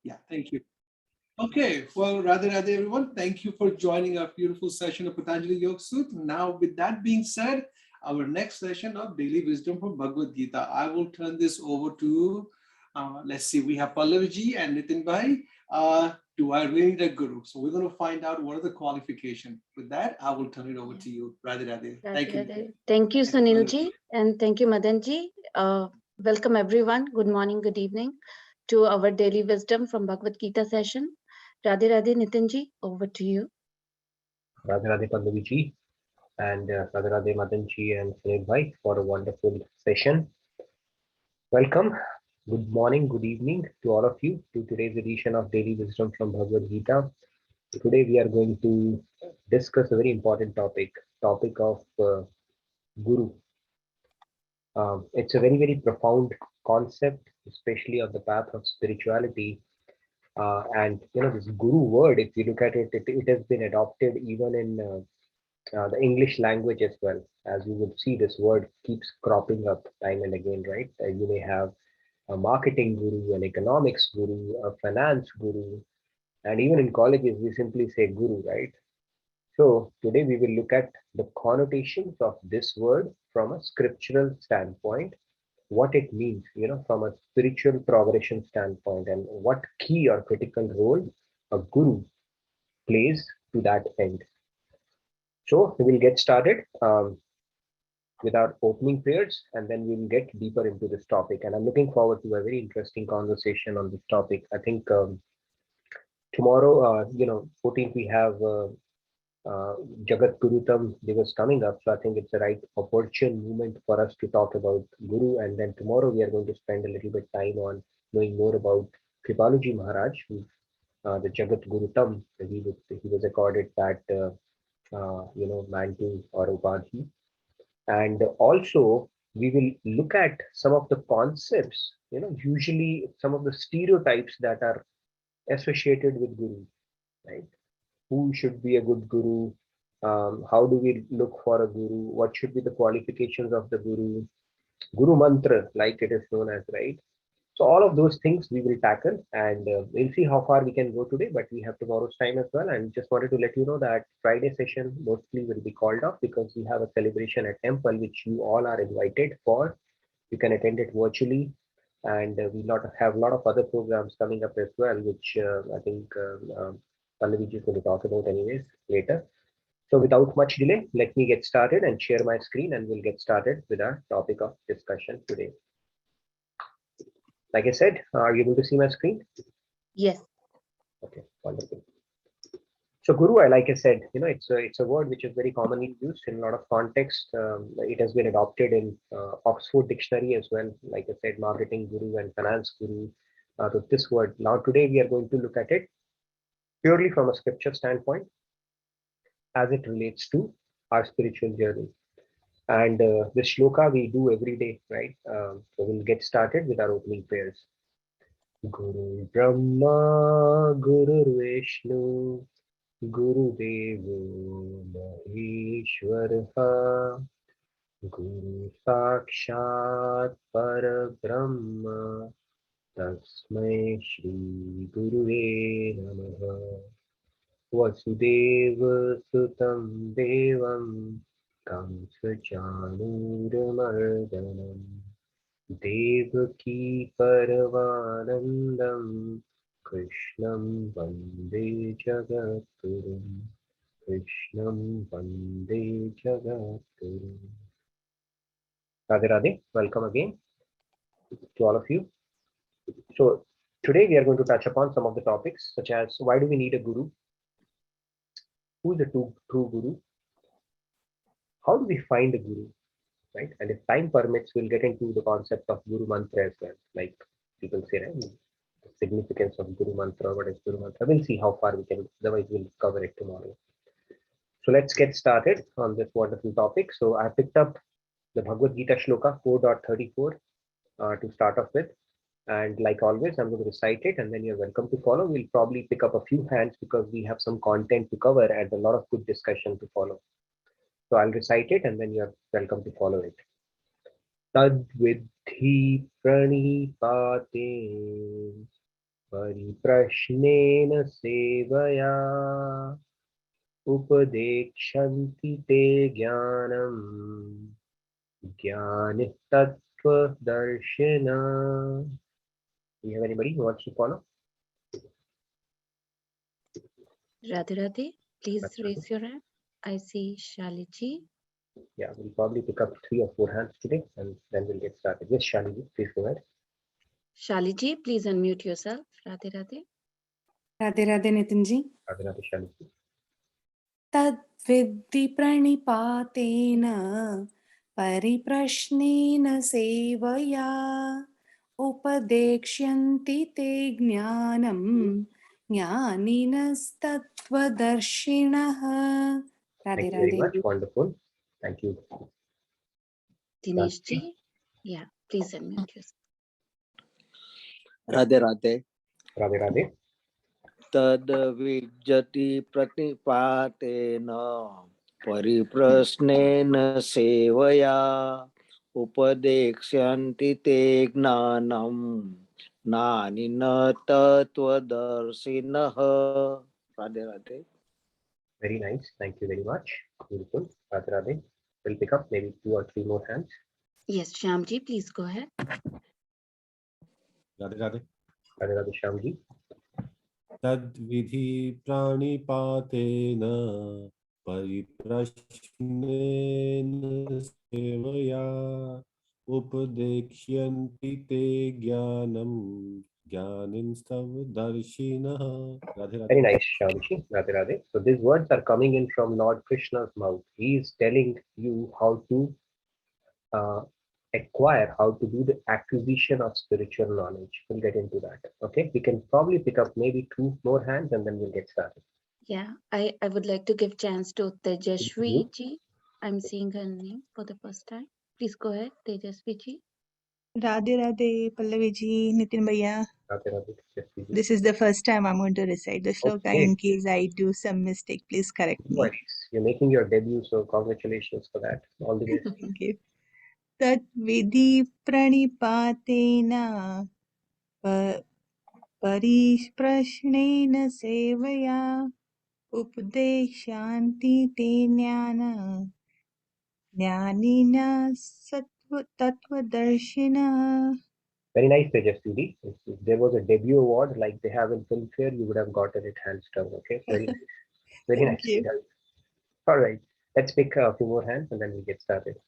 Yeah, thank you. Okay, well, Radhe Radhe, everyone. Thank you for joining our beautiful session of Patanjali Yoga Sutra. Now, with that being said, our next session of Daily Wisdom from Bhagavad Gita. I will turn this over to, let's see, we have Pallavi and Nitin Bhai. Do I really need a guru? So we're going to find out what are the qualifications. With that, I will turn it over to you, Radhe Radhe. Thank Radhe you, Nitin. Radhe. Thank you, Thank you, Sunil Pallavi. ji, and thank you, Madan ji. Welcome everyone. Good morning, good evening to our daily wisdom from Bhagavad Gita session. Radhe Radhe, Nitin ji, over to you. Radhe Radhe Pallavi and Radhe Radhe Madan and Sunil Bhai for a wonderful session. Welcome. Good morning, good evening to all of you to today's edition of Daily Wisdom from Bhagavad Gita. Today we are going to discuss a very important topic of Guru. It's a very profound concept, especially on the path of spirituality. And this Guru word, if you look at it, it has been adopted even in the English language as well. As you would see, this word keeps cropping up time and again, right? You may have a marketing guru, an economics guru, a finance guru, and even in colleges, we simply say guru, right? So today we will look at the connotations of this word from a scriptural standpoint, what it means, from a spiritual progression standpoint, and what key or critical role a guru plays to that end. So we will get started with our opening prayers, and then we will get deeper into this topic. And I'm looking forward to a very interesting conversation on this topic. I think tomorrow, 14th, we have Jagat Gurutam Divas coming up. So I think it's the right opportune moment for us to talk about Guru. And then tomorrow we are going to spend a little bit time on knowing more about Kripaluji Maharaj, who the Jagat Gurutam. He was accorded that mantle or upadhi. And also we will look at some of the concepts, usually some of the stereotypes that are associated with Guru, right? Who should be a good guru? How do we look for a guru? What should be the qualifications of the guru mantra, like it is known as, right? So all of those things we will tackle, and we'll see how far we can go today, but we have tomorrow's time as well. And just wanted to let you know that Friday session mostly will be called off because we have a celebration at temple which you all are invited for. You can attend it virtually, and we have a lot of other programs coming up as well, which I think Pallavi is going to talk about anyways later. So without much delay, let me get started and share my screen, and we'll get started with our topic of discussion today. Like I said, are you able to see my screen? Yes. Okay, wonderful. So Guru, like I said, it's a word which is very commonly used in a lot of context. It has been adopted in Oxford Dictionary as well. Like I said, marketing guru and finance guru. So this word. Now today we are going to look at it purely from a scripture standpoint as it relates to our spiritual journey. And this shloka we do every day, right? So we'll get started with our opening prayers. Guru Brahma, Guru Vishnu, Gurudevo Maheshwaraha, Guru Sakshat Parabrahma, Tasmai Shri Guruve Namaha. Vasudeva Sutam Devam Kamsachanuramardhanam Devaki Paravanandam Krishnam Vande Jagatgurum. Krishnam Vande Jagatgurum. Radhe Radhe, welcome again to all of you. So today we are going to touch upon some of the topics such as why do we need a guru? Who is a true guru? How do we find a guru? Right? And if time permits, we'll get into the concept of guru mantra as well. Like people say, right? The significance of guru mantra, what is guru mantra? We'll see how far we can, otherwise we'll cover it tomorrow. So let's get started on this wonderful topic. So I picked up the Bhagavad Gita Shloka 4.34 to start off with. And like always, I'm going to recite it and then you're welcome to follow. We'll probably pick up a few hands because we have some content to cover and a lot of good discussion to follow. So I'll recite it and then you're welcome to follow it. Tad vidhi pranipate परिप्रश्नेन सेवया उपदेक्षन्ति ते ज्ञानम् ज्ञानिः तत्त्वदर्शिनः. Do you have anybody who wants to follow? Radhe Radhe, please raise your hand. I see Shaliji. Yeah, we'll probably pick up 3 or 4 hands today and then we'll get started. Yes, Shaliji, please go ahead. Shaliji, please unmute yourself. Radhe Radhe. Radhe Radhe Nitinji. Radhe Radhe, Shaliji. Tad vidhi pranipatena pariprashnena sevaya upadekshyanti te jnanam jnaninastatvadarshinaha. Thank Radhe you very Radhe. much. Wonderful. Thank you. Dinesh ji. Yeah, please unmute yourself. Radhe Radhe. Radhe Radhe. Tad vijjati pratipatena pariprasnena sevaya upadekshanti te gnanam nanina tattvadarshinaha. Radhe Radhe. Very nice. Thank you very much. Beautiful. Radhe Radhe. We'll pick up maybe 2 or 3 more hands. Yes, Shyamji, please go ahead. Radhe Radhe. Radhe Radhe, Shyamji. Tad vidhi pranipatena pariprashnena sevaya upadekshyanti te jnanam jnaninstav darshinaha. Radhe Radhe. Very nice, Shyamji. Radhe Radhe. So these words are coming in from Lord Krishna's mouth. He is telling you how to acquire, how to do the acquisition of spiritual knowledge. We'll get into that. Okay, we can probably pick up maybe 2 more hands and then we'll get started. Yeah, I would like to give chance to Tejasvi ji. I'm seeing her name for the first time. Please go ahead, Tejasvi ji. Radhe Radhe, Pallaviji, Nitin Bhaiya. Radhe Radhe, Shakti ji. This is the first time I'm going to recite the shloka. Okay. In case I do some mistake, please correct No me. worries. You're making your debut, so congratulations for that. All the best. Thank you. Tat vidhi pranipatena parishprashnena sevaya upadekshanti te jnana jnanina tattvadarshina. Very nice, Tejasvi. If there was a debut award like they have in Filmfare, you would have gotten it hands down. Okay, very nice. Very Thank nice. you. All right, let's pick a few more hands and then we'll get started.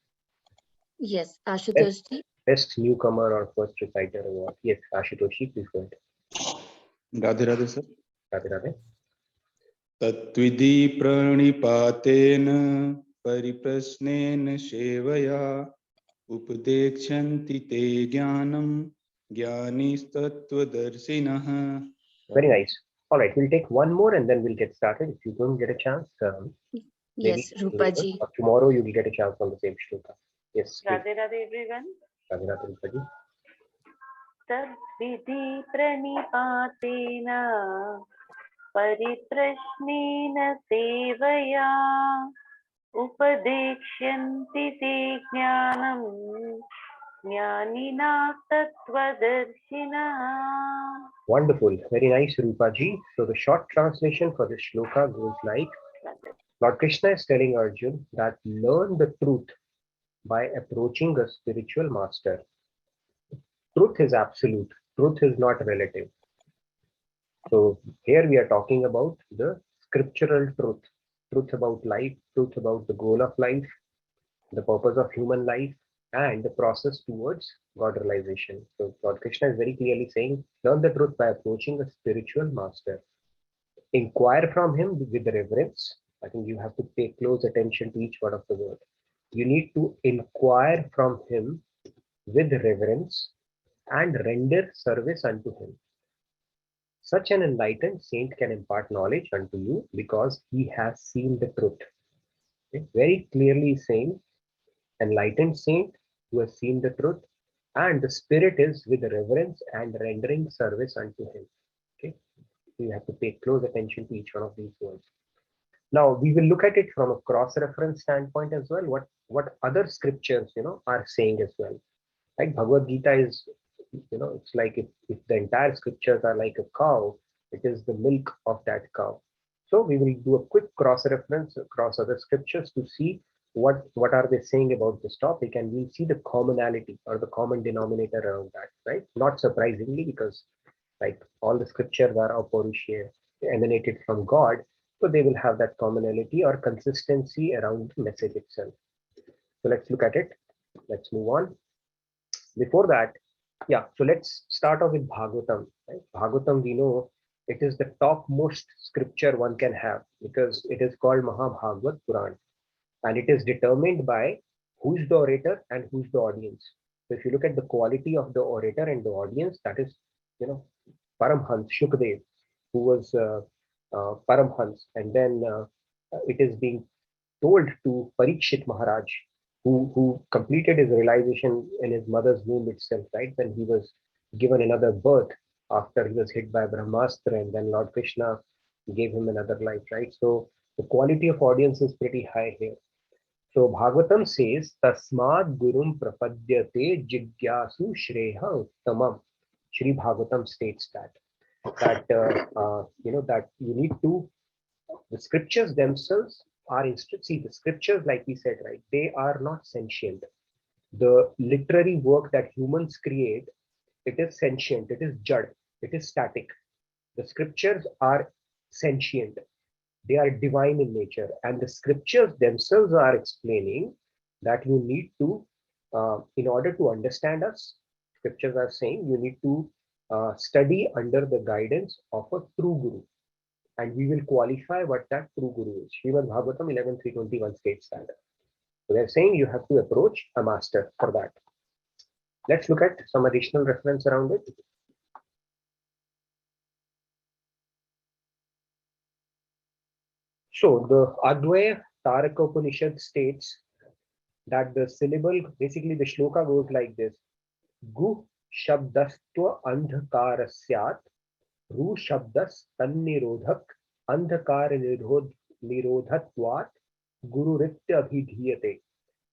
Yes, Ashutosh ji. Best newcomer or first reciter award. Yes, Ashutoshi, please go ahead. Radhe Radhe sir. Radhe Radhe. Tatvidhi pranipatena pariprasnena sevaya upadekshanti te jnanam jnanistatvadarshinaha. Very nice. All right, we'll take one more and then we'll get started. If you don't get a chance, maybe Yes, Rupa ji. or tomorrow you will get a chance on the same shloka. Yes. please. Radhe Radhe everyone. Radhe Radhe, Rupa ji. Tad vidhi pranipatena pariprashnena sevaya upadekshanti te jnanam jnanina tattvadarshina. Wonderful. Very nice, Rupa ji. So the short translation for this shloka goes like, Lord Krishna is telling Arjun that learn the truth by approaching a spiritual master. Truth is absolute. Truth is not relative. So here we are talking about the scriptural truth. Truth about life, truth about the goal of life, the purpose of human life, and the process towards God realization. So Lord Krishna is very clearly saying, learn the truth by approaching a spiritual master. Inquire from him with reverence. I think you have to pay close attention to each word of the word. You need to inquire from him with reverence and render service unto him. Such an enlightened saint can impart knowledge unto you because he has seen the truth. Okay? Very clearly saying, enlightened saint who has seen the truth, and the spirit is with reverence and rendering service unto him. Okay, you have to pay close attention to each one of these words. Now we will look at it from a cross-reference standpoint as well. What other scriptures are saying as well. Like Bhagavad Gita is it's like if the entire scriptures are like a cow, it is the milk of that cow. So we will do a quick cross-reference across other scriptures to see what are they saying about this topic, and we'll see the commonality or the common denominator around that, right? Not surprisingly, because like all the scriptures are Apaurusheya, emanated from God, so they will have that commonality or consistency around the message itself. So let's look at it. Let's move on. Before that, yeah, so let's start off with Bhagavatam. Right? Bhagavatam, we know it is the topmost scripture one can have because it is called Mahabhagavat Puran, and it is determined by who is the orator and who is the audience. So if you look at the quality of the orator and the audience, that is, Paramhans Shukdev, who was Paramhans, and then it is being told to Parikshit Maharaj, who completed his realization in his mother's womb itself, right? When he was given another birth after he was hit by Brahmastra, and then Lord Krishna gave him another life, right? So the quality of audience is pretty high here. So Bhagavatam says, Tasmad Gurum Prapadyate Jigyasu Shreha Uttamam. Shri Bhagavatam states that that you need to, the scriptures themselves are see, the scriptures, like we said, right, they are not sentient. The literary work that humans create, it is sentient, it is jad, it is static. The scriptures are sentient, they are divine in nature, and the scriptures themselves are explaining that you need to, in order to understand us, scriptures are saying you need to study under the guidance of a true guru, and we will qualify what that true guru is. Srimad Bhagavatam 11.321 states that. So they're saying you have to approach a master for that. Let's look at some additional reference around it. So the Advaya Taraka Upanishad states that the syllable, basically the shloka goes like this: Gu Shabdastva Andhakarasyat, Ru Shabdas Tannirodhak, Andhakara Nirodhatvat, Guru Ritya Abhidhiyate.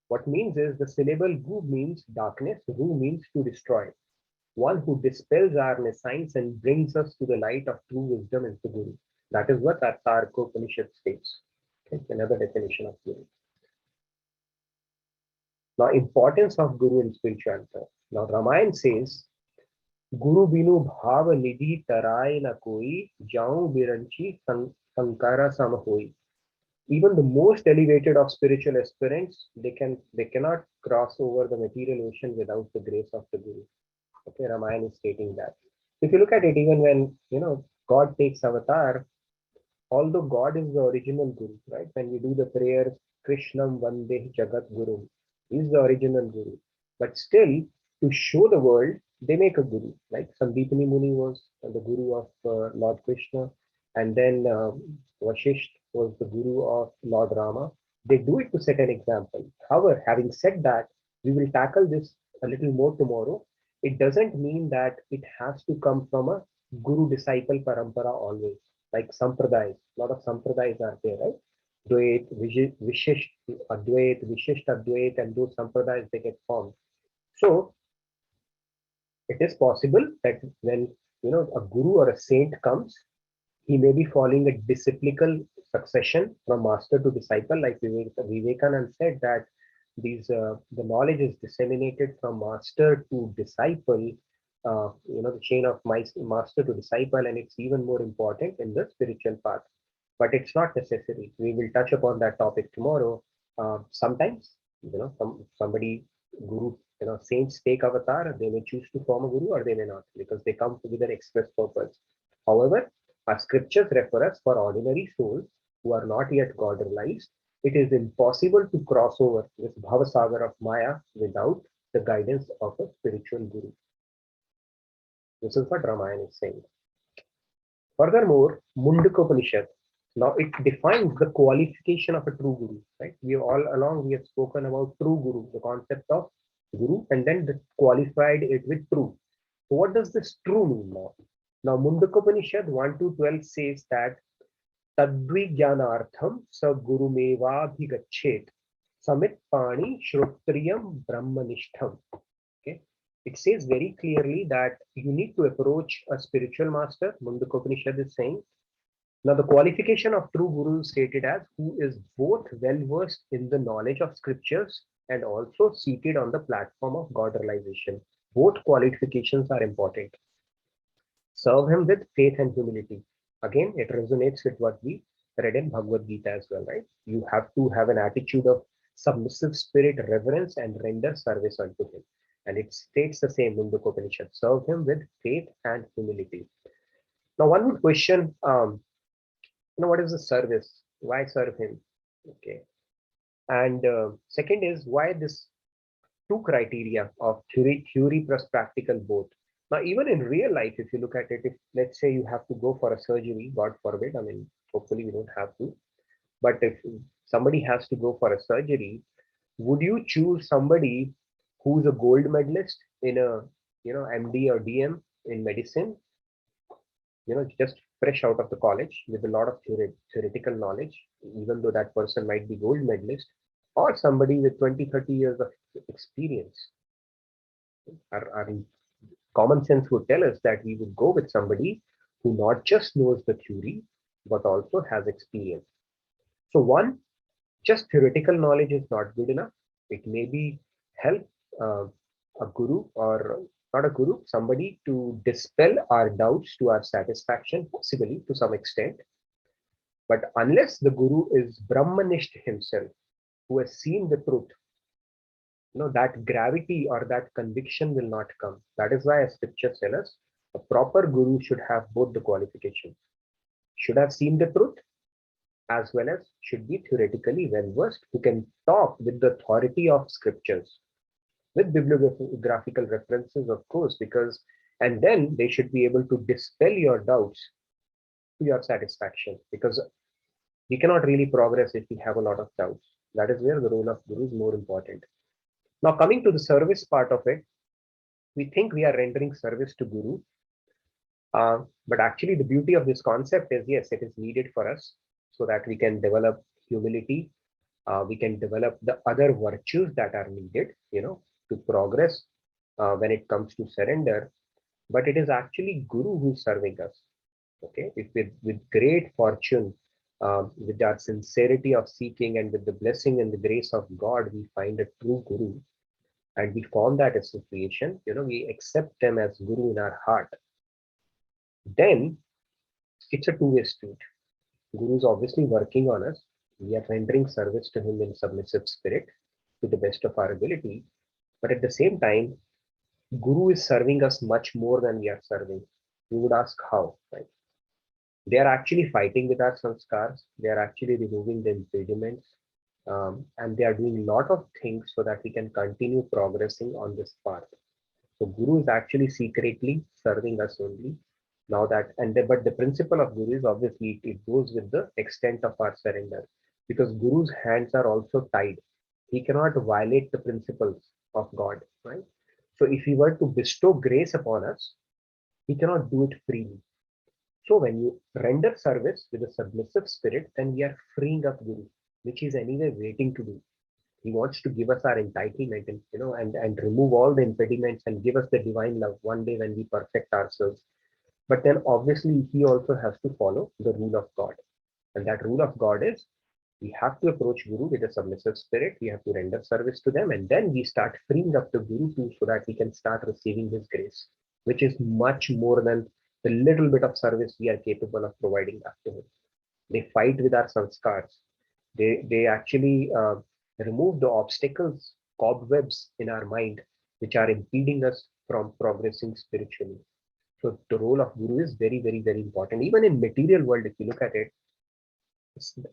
What means is the syllable Gu means darkness, Ru means to destroy. One who dispels our nescience and brings us to the light of true wisdom is the Guru. That is what our Taraka Upanishad states. Okay, another definition of Guru. Now, importance of Guru in spirituality. Now, Ramayana says, Guru binu bhava nidhi tarai na koi, jaun biranchi sankara sama hoi. Even the most elevated of spiritual aspirants, they cannot cross over the material ocean without the grace of the Guru. Okay, Ramayana is stating that. If you look at it, even when God takes avatar, although God is the original Guru, right? When we do the prayers, Krishnam Vande Jagat Guru, he is the original Guru. But still, to show the world, they make a Guru. Like Sandipani Muni was the Guru of Lord Krishna, and then Vashisht was the Guru of Lord Rama. They do it to set an example. However, having said that, we will tackle this a little more tomorrow. It doesn't mean that it has to come from a Guru-disciple parampara always. Like Sampradayas, a lot of Sampradayas are there, right? Dvait, Vishisht, Advait, Vishisht Advait, and those Sampradayas, they get formed. So, it is possible that when a Guru or a saint comes, he may be following a disciplical succession from master to disciple, like Vivekananda said that the knowledge is disseminated from master to disciple, the chain of master to disciple, and it's even more important in the spiritual path. But it's not necessary. We will touch upon that topic tomorrow. Sometimes, somebody, Guru, saints take avatar, they may choose to form a Guru or they may not, because they come with an express purpose. However, our scriptures refer us for ordinary souls who are not yet God realized. It is impossible to cross over this Bhavasagar of Maya without the guidance of a spiritual Guru. This is what Ramayana is saying. Furthermore, Mundaka Upanishad, now it defines the qualification of a true Guru. Right? We have spoken about true Guru, the concept of Guru, and then qualified it with true. So what does this true mean now? Now Mundaka Upanishad 1-12 says that Tadvijnanartham sa gurumevabhigachet samit pani shrotriyam brahmanishtham. Okay. it says very clearly that you need to approach a spiritual master. Mundukopanishad is saying. Now, the qualification of true guru is stated as who is both well versed in the knowledge of scriptures and also seated on the platform of God realization. Both qualifications are important. Serve him with faith and humility. Again, it resonates with what we read in Bhagavad Gita as well, right? You have to have an attitude of submissive spirit, reverence, and render service unto him. And it states the same in the Upanishad. Serve him with faith and humility. Now, one would question, what is the service? Why serve him? Okay. And second is why this two criteria of theory plus practical both. Now, even in real life, if you look at it, if let's say you have to go for a surgery, God forbid, I mean, hopefully we don't have to, but if somebody has to go for a surgery, would you choose somebody who's a gold medalist in a, MD or DM in medicine, just fresh out of the college with a lot of theoretical knowledge, even though that person might be gold medalist, or somebody with 20-30 years of experience? Our common sense would tell us that we would go with somebody who not just knows the theory, but also has experience. So one, just theoretical knowledge is not good enough. It may be help a guru or not a guru, somebody to dispel our doubts to our satisfaction, possibly to some extent. But unless the guru is Brahmanishta himself, who has seen the truth, that gravity or that conviction will not come. That is why, as scriptures tell us, a proper guru should have both the qualifications. Should have seen the truth, as well as should be theoretically well versed, who can talk with the authority of scriptures, with bibliographical references, of course, and then they should be able to dispel your doubts to your satisfaction, because we cannot really progress if we have a lot of doubts. That is where the role of guru is more important. Now, coming to the service part of it, we think we are rendering service to guru, but actually the beauty of this concept is, yes, it is needed for us so that we can develop humility. We can develop the other virtues that are needed, to progress when it comes to surrender. But it is actually guru who is serving us. Okay, if with great fortune, with our sincerity of seeking and with the blessing and the grace of God, we find a true guru and we form that association, we accept them as guru in our heart. Then it's a two-way street. Guru is obviously working on us. We are rendering service to him in submissive spirit to the best of our ability. But at the same time, Guru is serving us much more than we are serving. You would ask how, right? They are actually fighting with our sanskars. They are actually removing the impediments. And they are doing a lot of things so that we can continue progressing on this path. So Guru is actually secretly serving us only. Now that, but the principle of Guru is obviously it goes with the extent of our surrender, because Guru's hands are also tied. He cannot violate the principles of God, right? So if he were to bestow grace upon us, he cannot do it freely. So when you render service with a submissive spirit, then we are freeing up Guru, which is anyway waiting to do. He wants to give us our entitlement and remove all the impediments and give us the divine love one day when we perfect ourselves. But then obviously he also has to follow the rule of God. And that rule of God is we have to approach Guru with a submissive spirit. We have to render service to them. And then we start freeing up the Guru too, so that we can start receiving his grace, which is much more than the little bit of service we are capable of providing back to him. They fight with our sanskars. They actually remove the obstacles, cobwebs in our mind, which are impeding us from progressing spiritually. So the role of Guru is very, very, very important. Even in material world, if you look at it,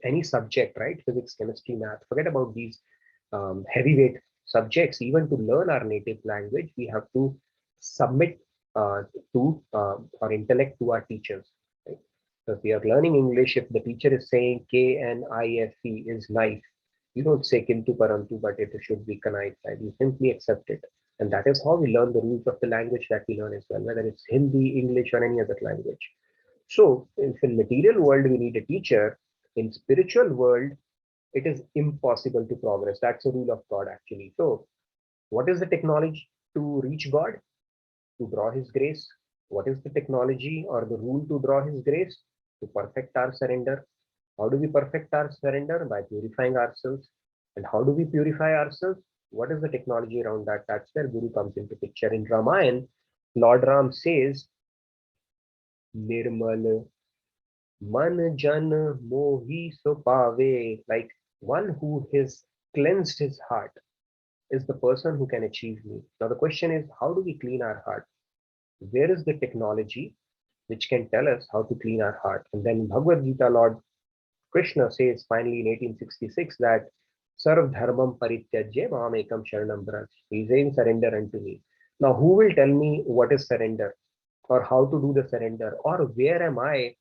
any subject, right? Physics, chemistry, math, forget about these heavyweight subjects. Even to learn our native language, we have to submit to our intellect to our teachers. Right? So if we are learning English, if the teacher is saying K-N-I-F-E is knife, you don't say kintu parantu, but it should be kanai, right? You simply accept it. And that is how we learn the rules of the language that we learn as well, whether it's Hindi, English, or any other language. So if in material world we need a teacher, in spiritual world, it is impossible to progress. That's a rule of God actually. So what is the technology? to reach God, to draw His grace? What is the technology or the rule to draw His grace? To perfect our surrender. How do we perfect our surrender? By purifying ourselves. And how do we purify ourselves? What is the technology around that? That's where Guru comes into picture. In Ramayana, Lord Ram says, Nirmal man jan mohi so pave, like one who has cleansed his heart is the person who can achieve me. Now the question is, how do we clean our heart? Where is the technology which can tell us how to clean our heart? And then Bhagavad Gita, Lord Krishna says finally in 1866 that Sarv Dharmam Parityajya Mam Ekam Sharanam Braj. He's saying surrender unto me. Now who will tell me what is surrender or how to do the surrender or where am I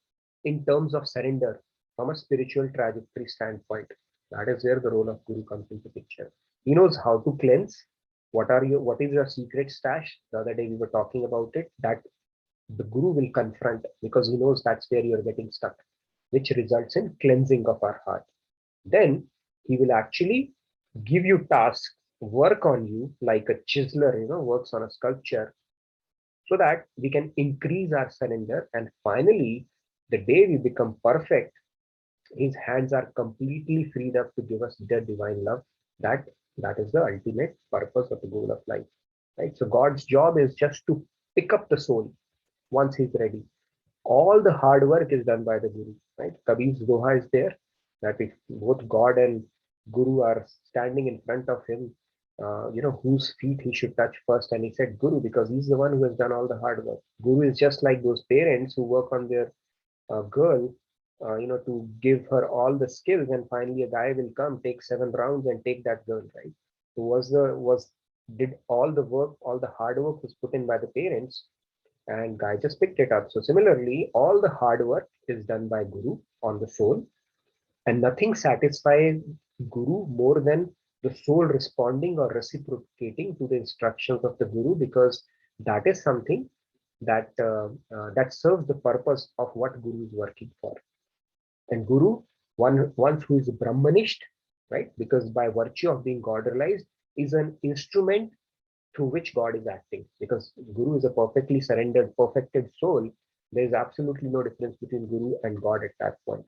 in terms of surrender from a spiritual trajectory standpoint? That is where the role of Guru comes into picture. He knows how to cleanse. What is your secret stash? The other day we were talking about it, that the Guru will confront because he knows that's where you're getting stuck, which results in cleansing of our heart. Then he will actually give you tasks, work on you like a chiseler, works on a sculpture, so that we can increase our surrender. And finally, the day we become perfect, his hands are completely freed up to give us their divine love. That is the ultimate purpose of the goal of life, right? So God's job is just to pick up the soul once he's ready. All the hard work is done by the Guru, right? Kabir's Doha is there that if both God and Guru are standing in front of him, whose feet he should touch first. And he said Guru because he's the one who has done all the hard work. Guru is just like those parents who work on their girl, to give her all the skills, and finally a guy will come, take 7 rounds and take that girl, right? So did all the work, all the hard work was put in by the parents, and guy just picked it up. So similarly, all the hard work is done by Guru on the soul, and nothing satisfies Guru more than the soul responding or reciprocating to the instructions of the Guru, because that is something that serves the purpose of what Guru is working for. And Guru, once who is Brahmanist, right? Because by virtue of being God realized, is an instrument through which God is acting. Because Guru is a perfectly surrendered, perfected soul, there is absolutely no difference between Guru and God at that point.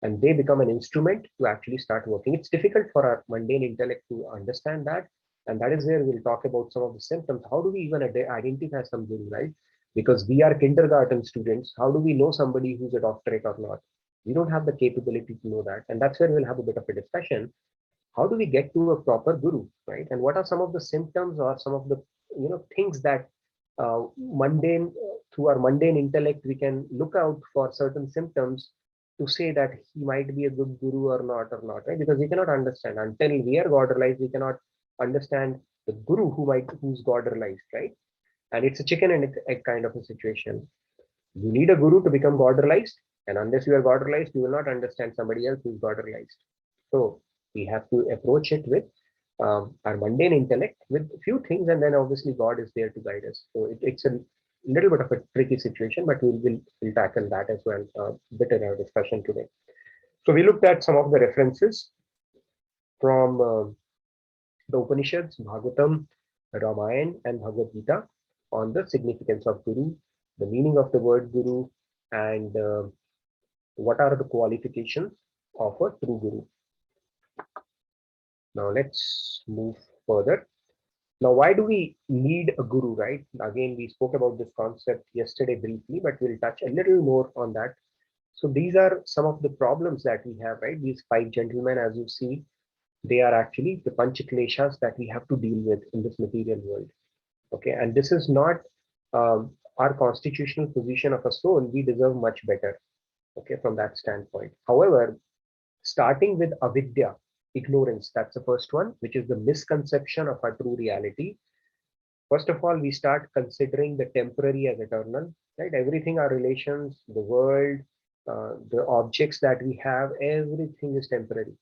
And they become an instrument to actually start working. It's difficult for our mundane intellect to understand that. And that is where we'll talk about some of the symptoms. How do we even identify some Guru, right? Because we are kindergarten students. How do we know somebody who's a doctorate or not? We don't have the capability to know that. And that's where we'll have a bit of a discussion. How do we get to a proper Guru, right? And what are some of the symptoms or some of the things that through our mundane intellect, we can look out for certain symptoms to say that he might be a good Guru or not, right? Because we cannot understand until we are God realized, we cannot understand the Guru who's God realized, right? And it's a chicken and egg kind of a situation. You need a Guru to become God realized, and unless you are God realized, you will not understand somebody else who's God realized. So we have to approach it with our mundane intellect with a few things, and then obviously God is there to guide us. So it's a little bit of a tricky situation, but we'll tackle that as well a bit in our discussion today. So we looked at some of the references from the Upanishads, Bhagavatam, Ramayana, and Bhagavad Gita on the significance of Guru, the meaning of the word Guru, and what are the qualifications of a true Guru. Now let's move further. Now, why do we need a Guru, right? Again, we spoke about this concept yesterday briefly, but we'll touch a little more on that. So these are some of the problems that we have, right? These 5 gentlemen, as you see, they are actually the panchakleshas that we have to deal with in this material world. Okay, and this is not our constitutional position of a soul. We deserve much better, okay, from that standpoint. However, starting with avidya, ignorance, that's the first one, which is the misconception of our true reality. First of all, we start considering the temporary as eternal, right? Everything, our relations, the world, the objects that we have, everything is temporary.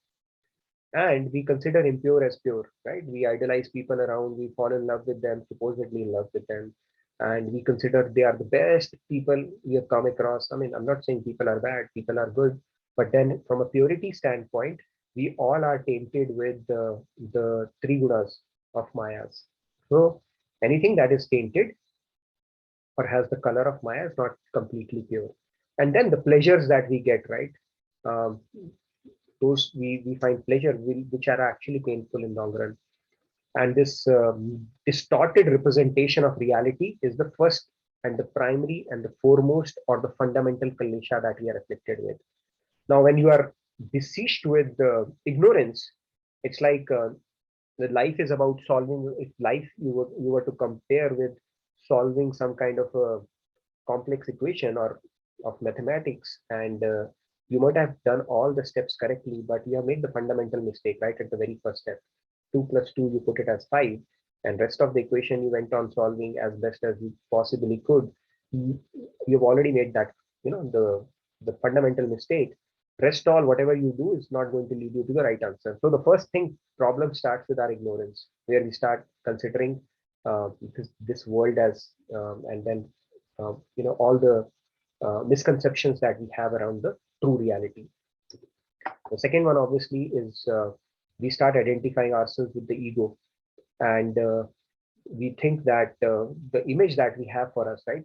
And we consider impure as pure, right? We idolize people around, we fall in love with them, supposedly in love with them, and we consider they are the best people we have come across. I mean, I'm not saying people are bad, people are good, but then from a purity standpoint, we all are tainted with the 3 gunas of mayas. So Anything that is tainted or has the color of Maya is not completely pure. And then the pleasures that we get, right? Um, those we find pleasure which are actually painful in long run. And this distorted representation of reality is the first and the primary and the foremost or the fundamental kalesha that we are afflicted with. Now, when you are besieged with ignorance, it's like the life is about solving. If life you were to compare with solving some kind of a complex equation or of mathematics, and you might have done all the steps correctly, but you have made the fundamental mistake right at the very first step. 2 plus 2, you put it as 5, and rest of the equation you went on solving as best as you possibly could. You've already made that, the fundamental mistake. Rest all, whatever you do is not going to lead you to the right answer. So the first thing, problem starts with our ignorance, where we start considering this world as, and then all the misconceptions that we have around the true reality. The second one obviously is we start identifying ourselves with the ego, and we think that the image that we have for us, right,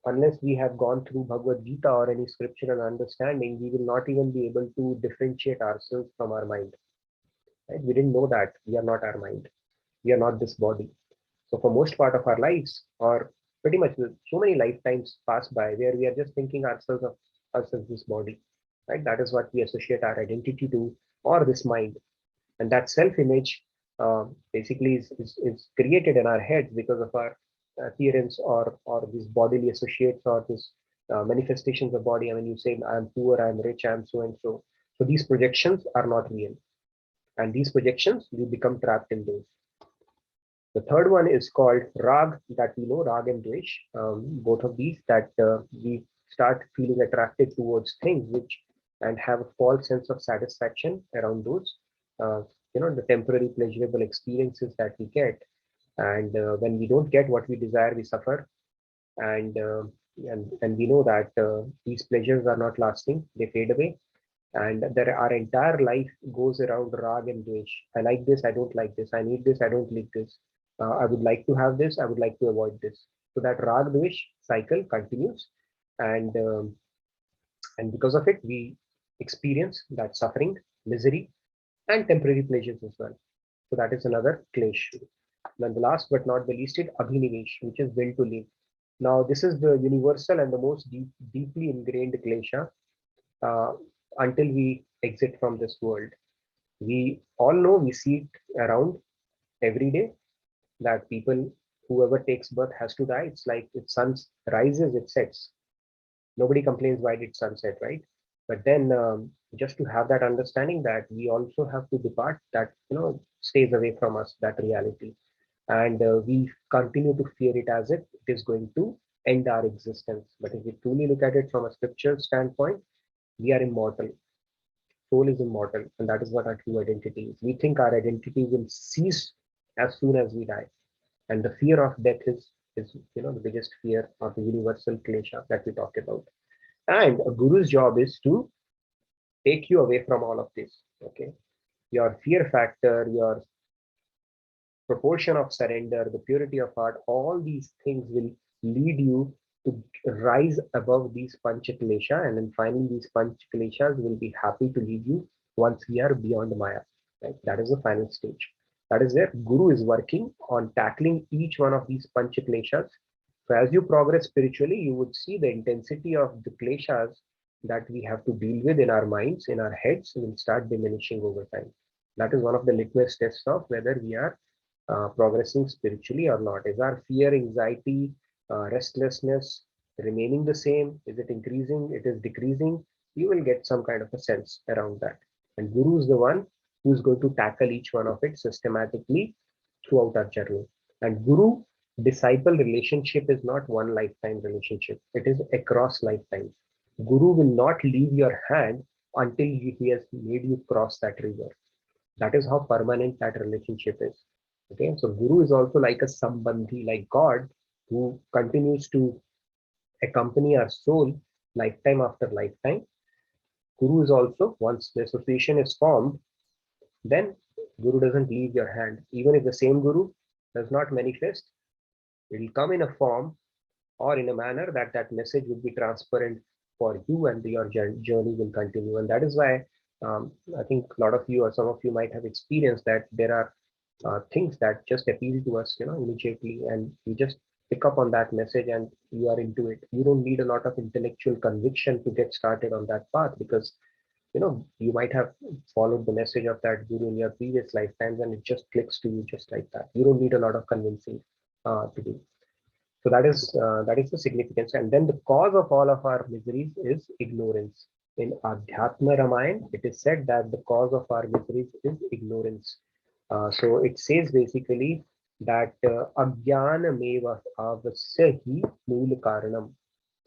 unless we have gone through Bhagavad Gita or any scriptural understanding, we will not even be able to differentiate ourselves from our mind. Right? We didn't know that we are not our mind. We are not this body. So for most part of our lives, or pretty much so many lifetimes pass by where we are just thinking ourselves of us as this body. Right? That is what we associate our identity to, or this mind. And that self-image basically is created in our heads because of our appearance or these bodily associates or this manifestations of body. I mean, you say I'm poor, I'm rich, I'm so and so. So these projections are not real, and these projections we become trapped in those. The third one is called rag, that we know, rag and dvesh, both of these, that we start feeling attracted towards things which and have a false sense of satisfaction around those. The temporary pleasurable experiences that we get, and when we don't get what we desire, we suffer, and we know that these pleasures are not lasting; they fade away, and our entire life goes around rag and dvesh. I like this, I don't like this. I need this, I don't need this. I would like to have this, I would like to avoid this. So that rag dvesh cycle continues, and because of it, we experience that suffering, misery, and temporary pleasures as well. So that is another klesh. Then the last but not the least is abhinivesh, which is will to live. Now this is the universal and the most deeply ingrained klesha until we exit from this world. We all know, we see it around every day, that people, whoever takes birth has to die. It's like if sun rises, it sets. Nobody complains why did sun set, right? But then just to have that understanding that we also have to depart, that stays away from us, that reality, and we continue to fear it as if it is going to end our existence. But if we truly look at it from a scriptural standpoint, we are immortal. Soul is immortal, and that is what our true identity is. We think our identity will cease as soon as we die, and the fear of death is the biggest fear of the universal klesha that we talk about. And a guru's job is to take you away from all of this. Okay, your fear factor, your proportion of surrender, the purity of heart, all these things will lead you to rise above these panchaklesha, and then finally these panchakleshas will be happy to lead you once we are beyond Maya. Right? That is the final stage. That is where Guru is working on tackling each one of these panchakleshas. So as you progress spiritually, you would see the intensity of the kleshas that we have to deal with in our minds, in our heads, will start diminishing over time. That is one of the litmus tests of whether we are progressing spiritually or not. Is our fear, anxiety, restlessness remaining the same? Is it increasing? It is decreasing? You will get some kind of a sense around that. And Guru is the one who is going to tackle each one of it systematically throughout our journey. And Guru disciple relationship is not one lifetime relationship. It is across lifetimes. Guru will not leave your hand until he has made you cross that river. That is how permanent that relationship is. Okay, so Guru is also like a sambandhi, like God, who continues to accompany our soul lifetime after lifetime. Guru is also, once the association is formed, then Guru doesn't leave your hand. Even if the same Guru does not manifest, It will come in a form or in a manner that that message will be transparent for you, and your journey will continue. And that is why I think a lot of you or some of you might have experienced that there are things that just appeal to us, immediately, and you just pick up on that message and you are into it. You don't need a lot of intellectual conviction to get started on that path, because you might have followed the message of that guru in your previous lifetimes, and it just clicks to you just like that. You don't need a lot of convincing to do. So that is the significance. And then the cause of all of our miseries is ignorance. In Adhyatma Ramayana, it is said that the cause of our miseries is ignorance. So it says basically that Ajnana meva avasya hi mool karanam.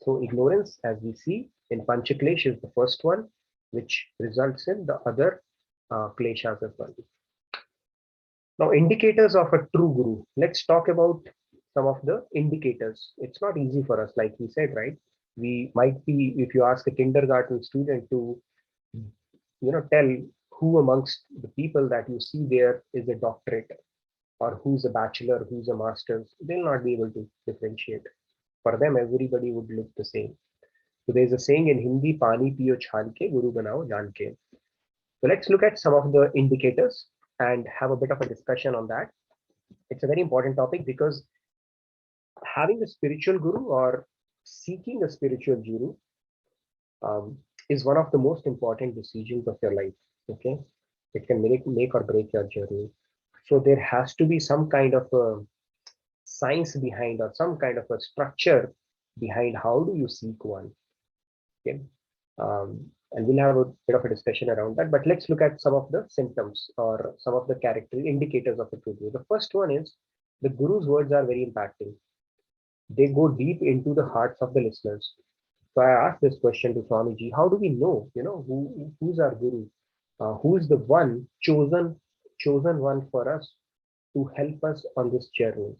So ignorance, as we see in Panchaklesh, is the first one, which results in the other kleshas as well. Now, indicators of a true guru. Let's talk about some of the indicators. It's not easy for us, like we said, right? We might be, if you ask a kindergarten student to, tell who amongst the people that you see there is a doctorate, or who's a bachelor, who's a master's, they'll not be able to differentiate. For them, everybody would look the same. So there's a saying in Hindi, Pani piyo chhan ke, guru banao jaan ke. So let's look at some of the indicators and have a bit of a discussion on that. It's a very important topic, because having a spiritual guru or seeking a spiritual guru is one of the most important decisions of your life. Okay, it can make or break your journey. So there has to be some kind of a science behind, or some kind of a structure behind how do you seek one. Okay, and we'll have a bit of a discussion around that. But let's look at some of the symptoms or some of the character indicators of a true guru. The first one is the guru's words are very impacting. They go deep into the hearts of the listeners. So I asked this question to Swamiji: how do we know, who's our guru? Who is the one chosen one for us to help us on this journey?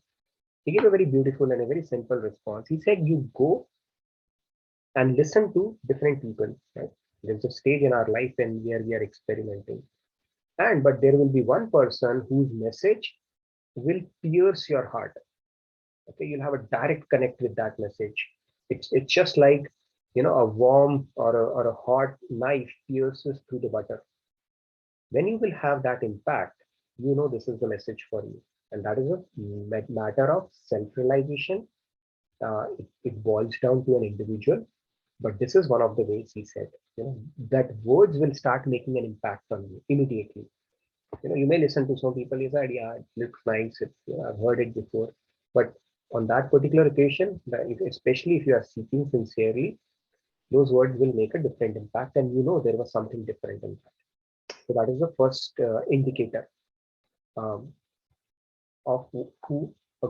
He gave a very beautiful and a very simple response. He said, you go and listen to different people, right? There's a stage in our life when we are experimenting. But there will be one person whose message will pierce your heart. Okay, you'll have a direct connect with that message. It's just like, a warm or a hot knife pierces through the butter. When you will have that impact, this is the message for you. And that is a matter of self-realization. It boils down to an individual. But this is one of the ways he said, that words will start making an impact on you immediately. You may listen to some people, you said, yeah, it looks nice, I've heard it before. But on that particular occasion, especially if you are seeking sincerely, those words will make a different impact, and there was something different in that. So that is the first indicator of who a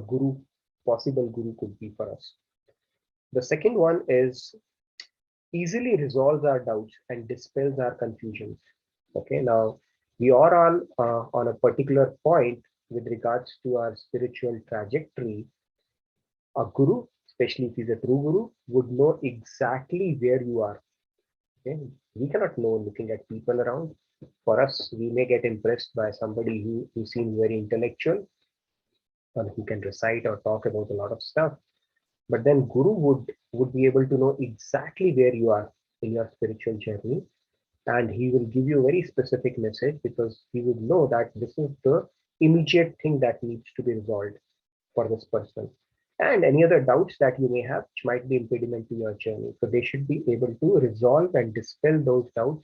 possible guru could be for us. The second one is easily resolves our doubts and dispels our confusions. Okay, now we are all on a particular point with regards to our spiritual trajectory. A guru, especially if he's a true guru, would know exactly where you are. Okay, we cannot know looking at people around. For us, we may get impressed by somebody who seems very intellectual, or who can recite or talk about a lot of stuff. But then guru would be able to know exactly where you are in your spiritual journey, and he will give you a very specific message, because he would know that this is the immediate thing that needs to be resolved for this person, and any other doubts that you may have which might be impediment to your journey. So they should be able to resolve and dispel those doubts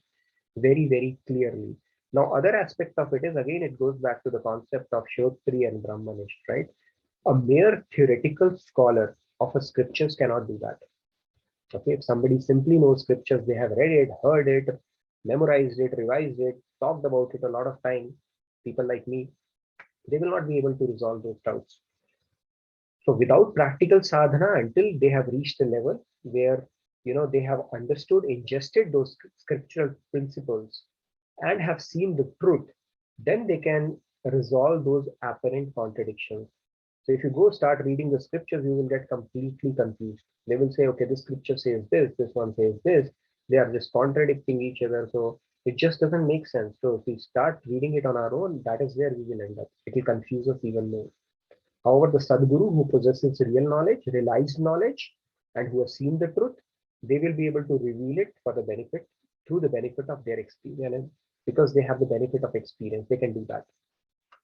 very, very clearly. Now, other aspect of it is, again, it goes back to the concept of Shotri and Brahmanish, right? A mere theoretical scholar of a scriptures cannot do that. Okay, if somebody simply knows scriptures, they have read it, heard it, memorized it, revised it, talked about it a lot of time, people like me, they will not be able to resolve those doubts. So without practical sadhana, until they have reached a level where they have understood, ingested those scriptural principles and have seen the truth, then they can resolve those apparent contradictions. So if you go start reading the scriptures, you will get completely confused. They will say, okay, this scripture says this one says this. They are just contradicting each other. So it just doesn't make sense. So if we start reading it on our own, that is where we will end up. It will confuse us even more. However, the Sadguru who possesses real knowledge, realized knowledge, and who has seen the truth, they will be able to reveal it for the benefit, through the benefit of their experience. And because they have the benefit of experience, they can do that.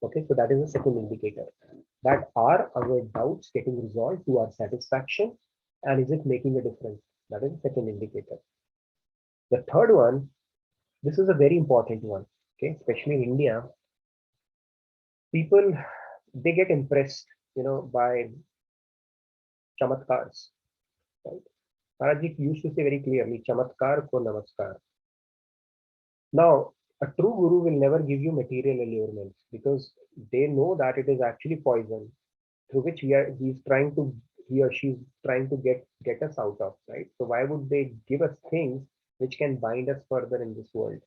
Okay, so that is the second indicator. That are our doubts getting resolved to our satisfaction, and is it making a difference? That is the second indicator. The third one, this is a very important one, okay, especially in India. People, they get impressed, by chamatkars, right? Maharaj used to say very clearly, chamatkar ko namaskar. Now, a true guru will never give you material allurements because they know that it is actually poison through which he or she is trying to get us out of, right? So why would they give us things which can bind us further in this world?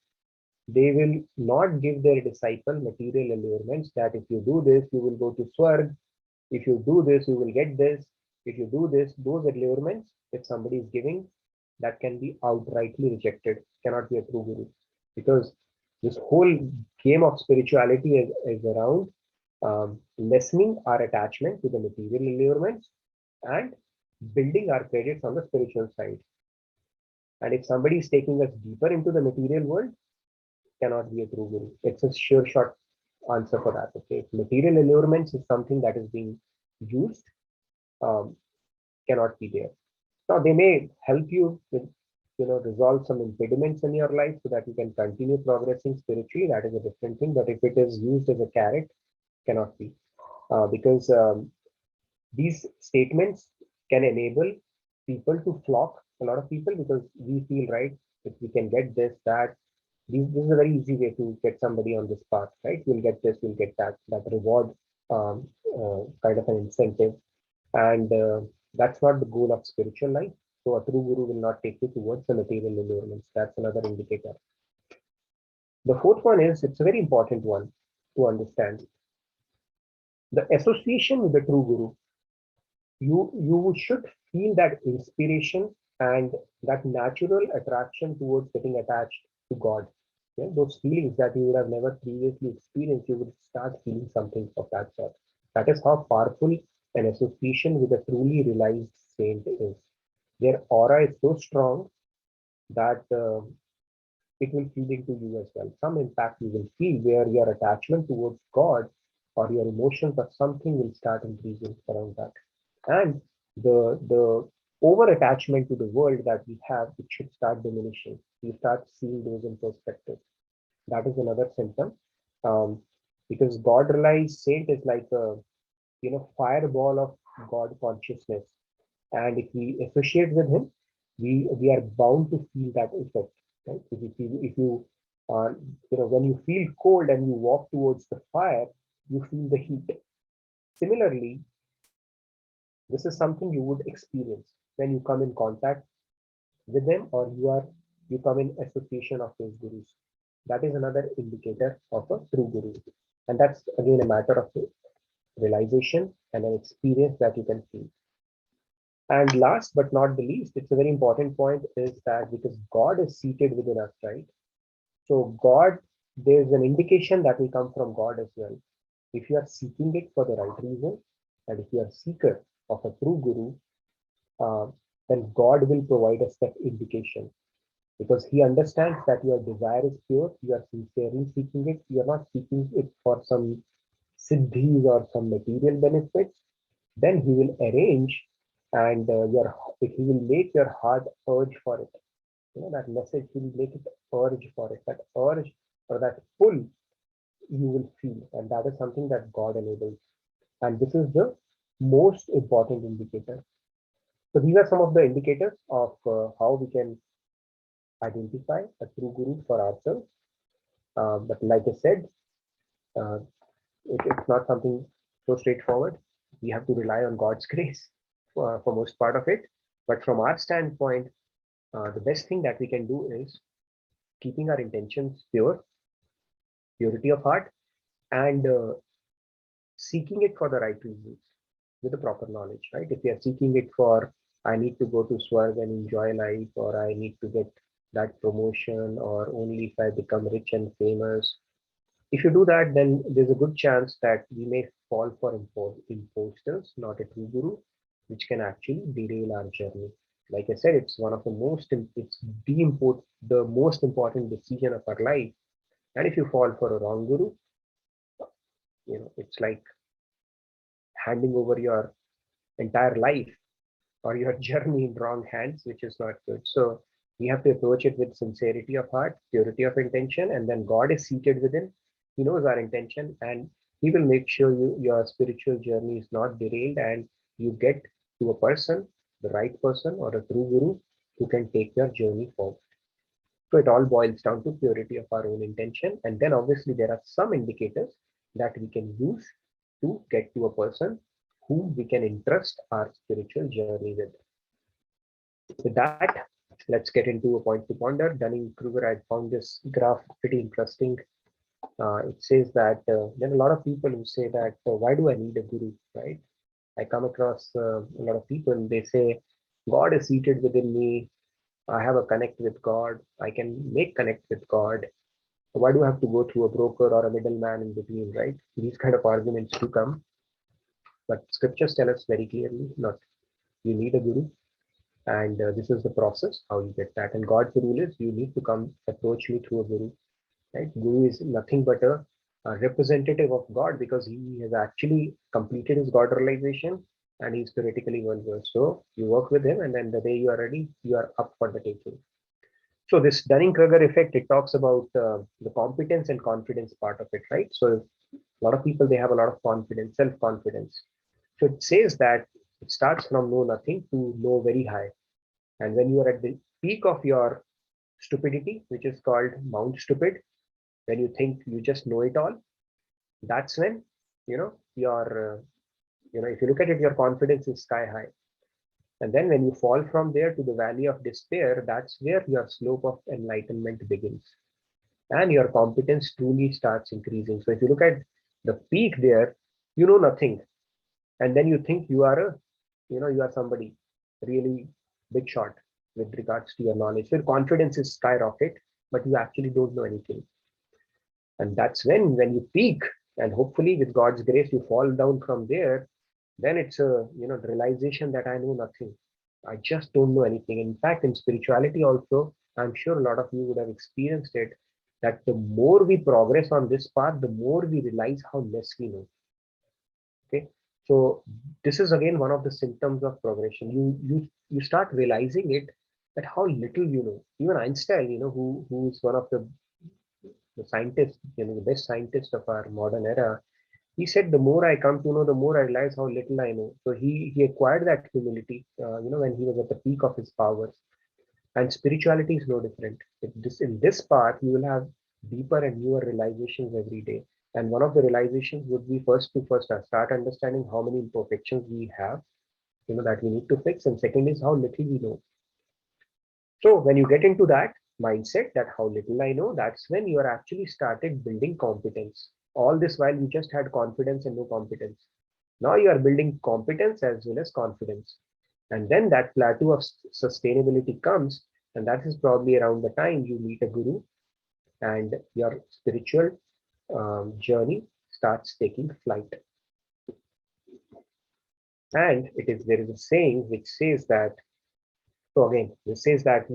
They will not give their disciple material allurements that if you do this, you will go to Swarg. If you do this, you will get this. If you do this, those allurements, if somebody is giving, that can be outrightly rejected, cannot be a true guru. Because this whole game of spirituality is around lessening our attachment to the material allurements and building our credits on the spiritual side. And if somebody is taking us deeper into the material world, cannot be a true guru. It's a sure shot answer for that. Okay, material allurements is something that is being used, cannot be there. Now they may help you with, resolve some impediments in your life so that you can continue progressing spiritually. That is a different thing. But if it is used as a carrot, cannot be, because these statements can enable people to flock, a lot of people, because we feel, right, if we can get this, that, this is a very easy way to get somebody on this path, right? You'll get this, you'll get that reward, kind of an incentive. And that's not the goal of spiritual life. So a true guru will not take you towards the material allurements. That's another indicator. The fourth one is, it's a very important one to understand. The association with the true guru. You should feel that inspiration and that natural attraction towards getting attached to God. Yeah, those feelings that you would have never previously experienced, you would start feeling something of that sort. That is how powerful an association with a truly realized saint is. Their aura is so strong that it will feed into you as well. Some impact you will feel where your attachment towards God or your emotions or something will start increasing around that. And the over attachment to the world that we have, it should start diminishing. You start seeing those in perspective. That is another symptom, because God realized saint is like a fireball of God consciousness, and if we associate with him, we are bound to feel that effect. Right? If you when you feel cold and you walk towards the fire, you feel the heat. Similarly, this is something you would experience when you come in contact with them, or you come in association of those gurus. That is another indicator of a true guru. And that's again a matter of realization and an experience that you can feel. And last but not the least, it's a very important point, is that because God is seated within us, right? So God, there's an indication that will come from God as well. If you are seeking it for the right reason, and if you are a seeker of a true guru, then God will provide us that indication, because he understands that your desire is pure, you are sincerely seeking it, you are not seeking it for some siddhis or some material benefits. Then he will arrange, and he will make your heart urge for it. That message, he will make it urge for it. That urge or that pull you will feel, and that is something that God enables. And this is the most important indicator. So these are some of the indicators of how we can identify a true guru for ourselves. But like I said, it's not something so straightforward. We have to rely on God's grace for most part of it. But from our standpoint, the best thing that we can do is keeping our intentions pure, purity of heart, and seeking it for the right reasons with the proper knowledge, right? If we are seeking it for, I need to go to Swarg and enjoy life, or I need to get that promotion, or only if I become rich and famous, If you do that, then there's a good chance that we may fall for imposters, not a true guru, which can actually derail our journey. Like I said, it's one of the most, it's the most important decision of our life. And if you fall for a wrong guru, it's like handing over your entire life or your journey in wrong hands, which is not good. So we have to approach it with sincerity of heart, purity of intention, and then God is seated within. He knows our intention, and He will make sure your spiritual journey is not derailed, and you get to a person, the right person, or a true guru who can take your journey forward. So it all boils down to purity of our own intention, and then obviously there are some indicators that we can use to get to a person whom we can entrust our spiritual journey with. With that, let's get into a point to ponder. Dunning-Kruger, I found this graph pretty interesting. It says that there are a lot of people who say that, why do I need a guru, right? I come across a lot of people, they say, God is seated within me. I have a connect with God. I can make connect with God. Why do I have to go through a broker or a middleman in between, right? These kind of arguments do come. But scriptures tell us very clearly, not you need a guru. And this is the process, how you get that. And God's rule is you need to come approach me through a guru, right? Guru is nothing but a representative of God because he has actually completed his God realization and he's theoretically well versed. So you work with him, and then the day you are ready, you are up for the taking. So this Dunning-Kruger effect, it talks about the competence and confidence part of it, right? So a lot of people, they have a lot of confidence, self-confidence. So it says that it starts from know nothing to know very high. And when you are at the peak of your stupidity, which is called Mount Stupid, when you think you just know it all, that's when, your, if you look at it, your confidence is sky high. And then when you fall from there to the valley of despair, that's where your slope of enlightenment begins. And your competence truly starts increasing. So if you look at the peak there, you know nothing. And then you think you are you are somebody really big shot with regards to your knowledge. Your confidence is skyrocket, but you actually don't know anything. And that's when you peak, and hopefully with God's grace, you fall down from there. Then it's a the realization that I know nothing. I just don't know anything. In fact, in spirituality also, I'm sure a lot of you would have experienced it, that the more we progress on this path, the more we realize how less we know. Okay, so this is again one of the symptoms of progression. You start realizing it, that how little you know. Even Einstein, who's one of the scientists, the best scientist of our modern era, he said, the more I come to know, the more I realize how little I know. So he acquired that humility, when he was at the peak of his powers. And spirituality is no different. In this path, you will have deeper and newer realizations every day. And one of the realizations would be first start understanding how many imperfections we have, that we need to fix. And second is how little we know. So when you get into that mindset, that how little I know, that's when you are actually started building competence. All this while you just had confidence and no competence. Now you are building competence as well as confidence. And then that plateau of sustainability comes, and that is probably around the time you meet a guru and your spiritual journey starts taking flight. And there is a saying which says that, so again, this says that,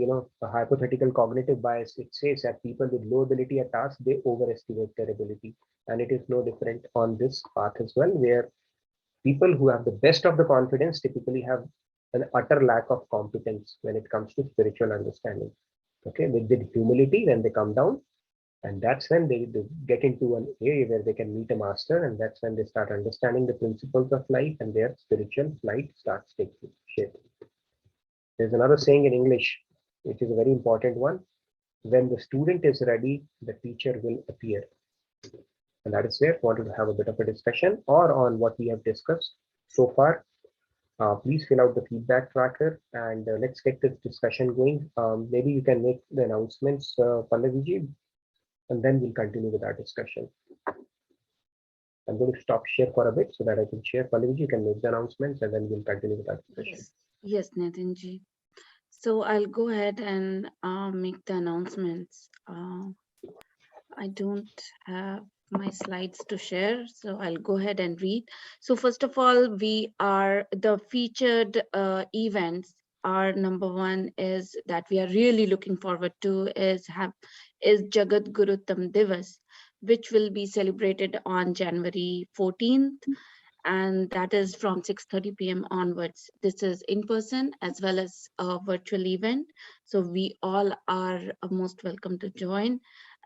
a hypothetical cognitive bias, it says that people with low ability at tasks, they overestimate their ability. And it is no different on this path as well, where people who have the best of the confidence typically have an utter lack of competence when it comes to spiritual understanding. Okay, with humility, then they come down, and that's when they get into an area where they can meet a master, and that's when they start understanding the principles of life, and their spiritual flight starts taking shape. There's another saying in English, which is a very important one. When the student is ready, the teacher will appear. And that is where I wanted to have a bit of a discussion or on what we have discussed so far. Please fill out the feedback tracker, and let's get this discussion going. Maybe you can make the announcements, Pallaviji, and then we'll continue with our discussion. I'm going to stop share for a bit so that I can share. Pallaviji, you can make the announcements, and then we'll continue with our discussion. Yes, Nitinji. So I'll go ahead and make the announcements. I don't have my slides to share, so I'll go ahead and read. So first of all, we are the featured events. Our number one is that we are really looking forward to is Jagat Guru Tam Divas, which will be celebrated on January 14th, and that is from 6:30 p.m. onwards. This is in person as well as a virtual event. So we all are most welcome to join,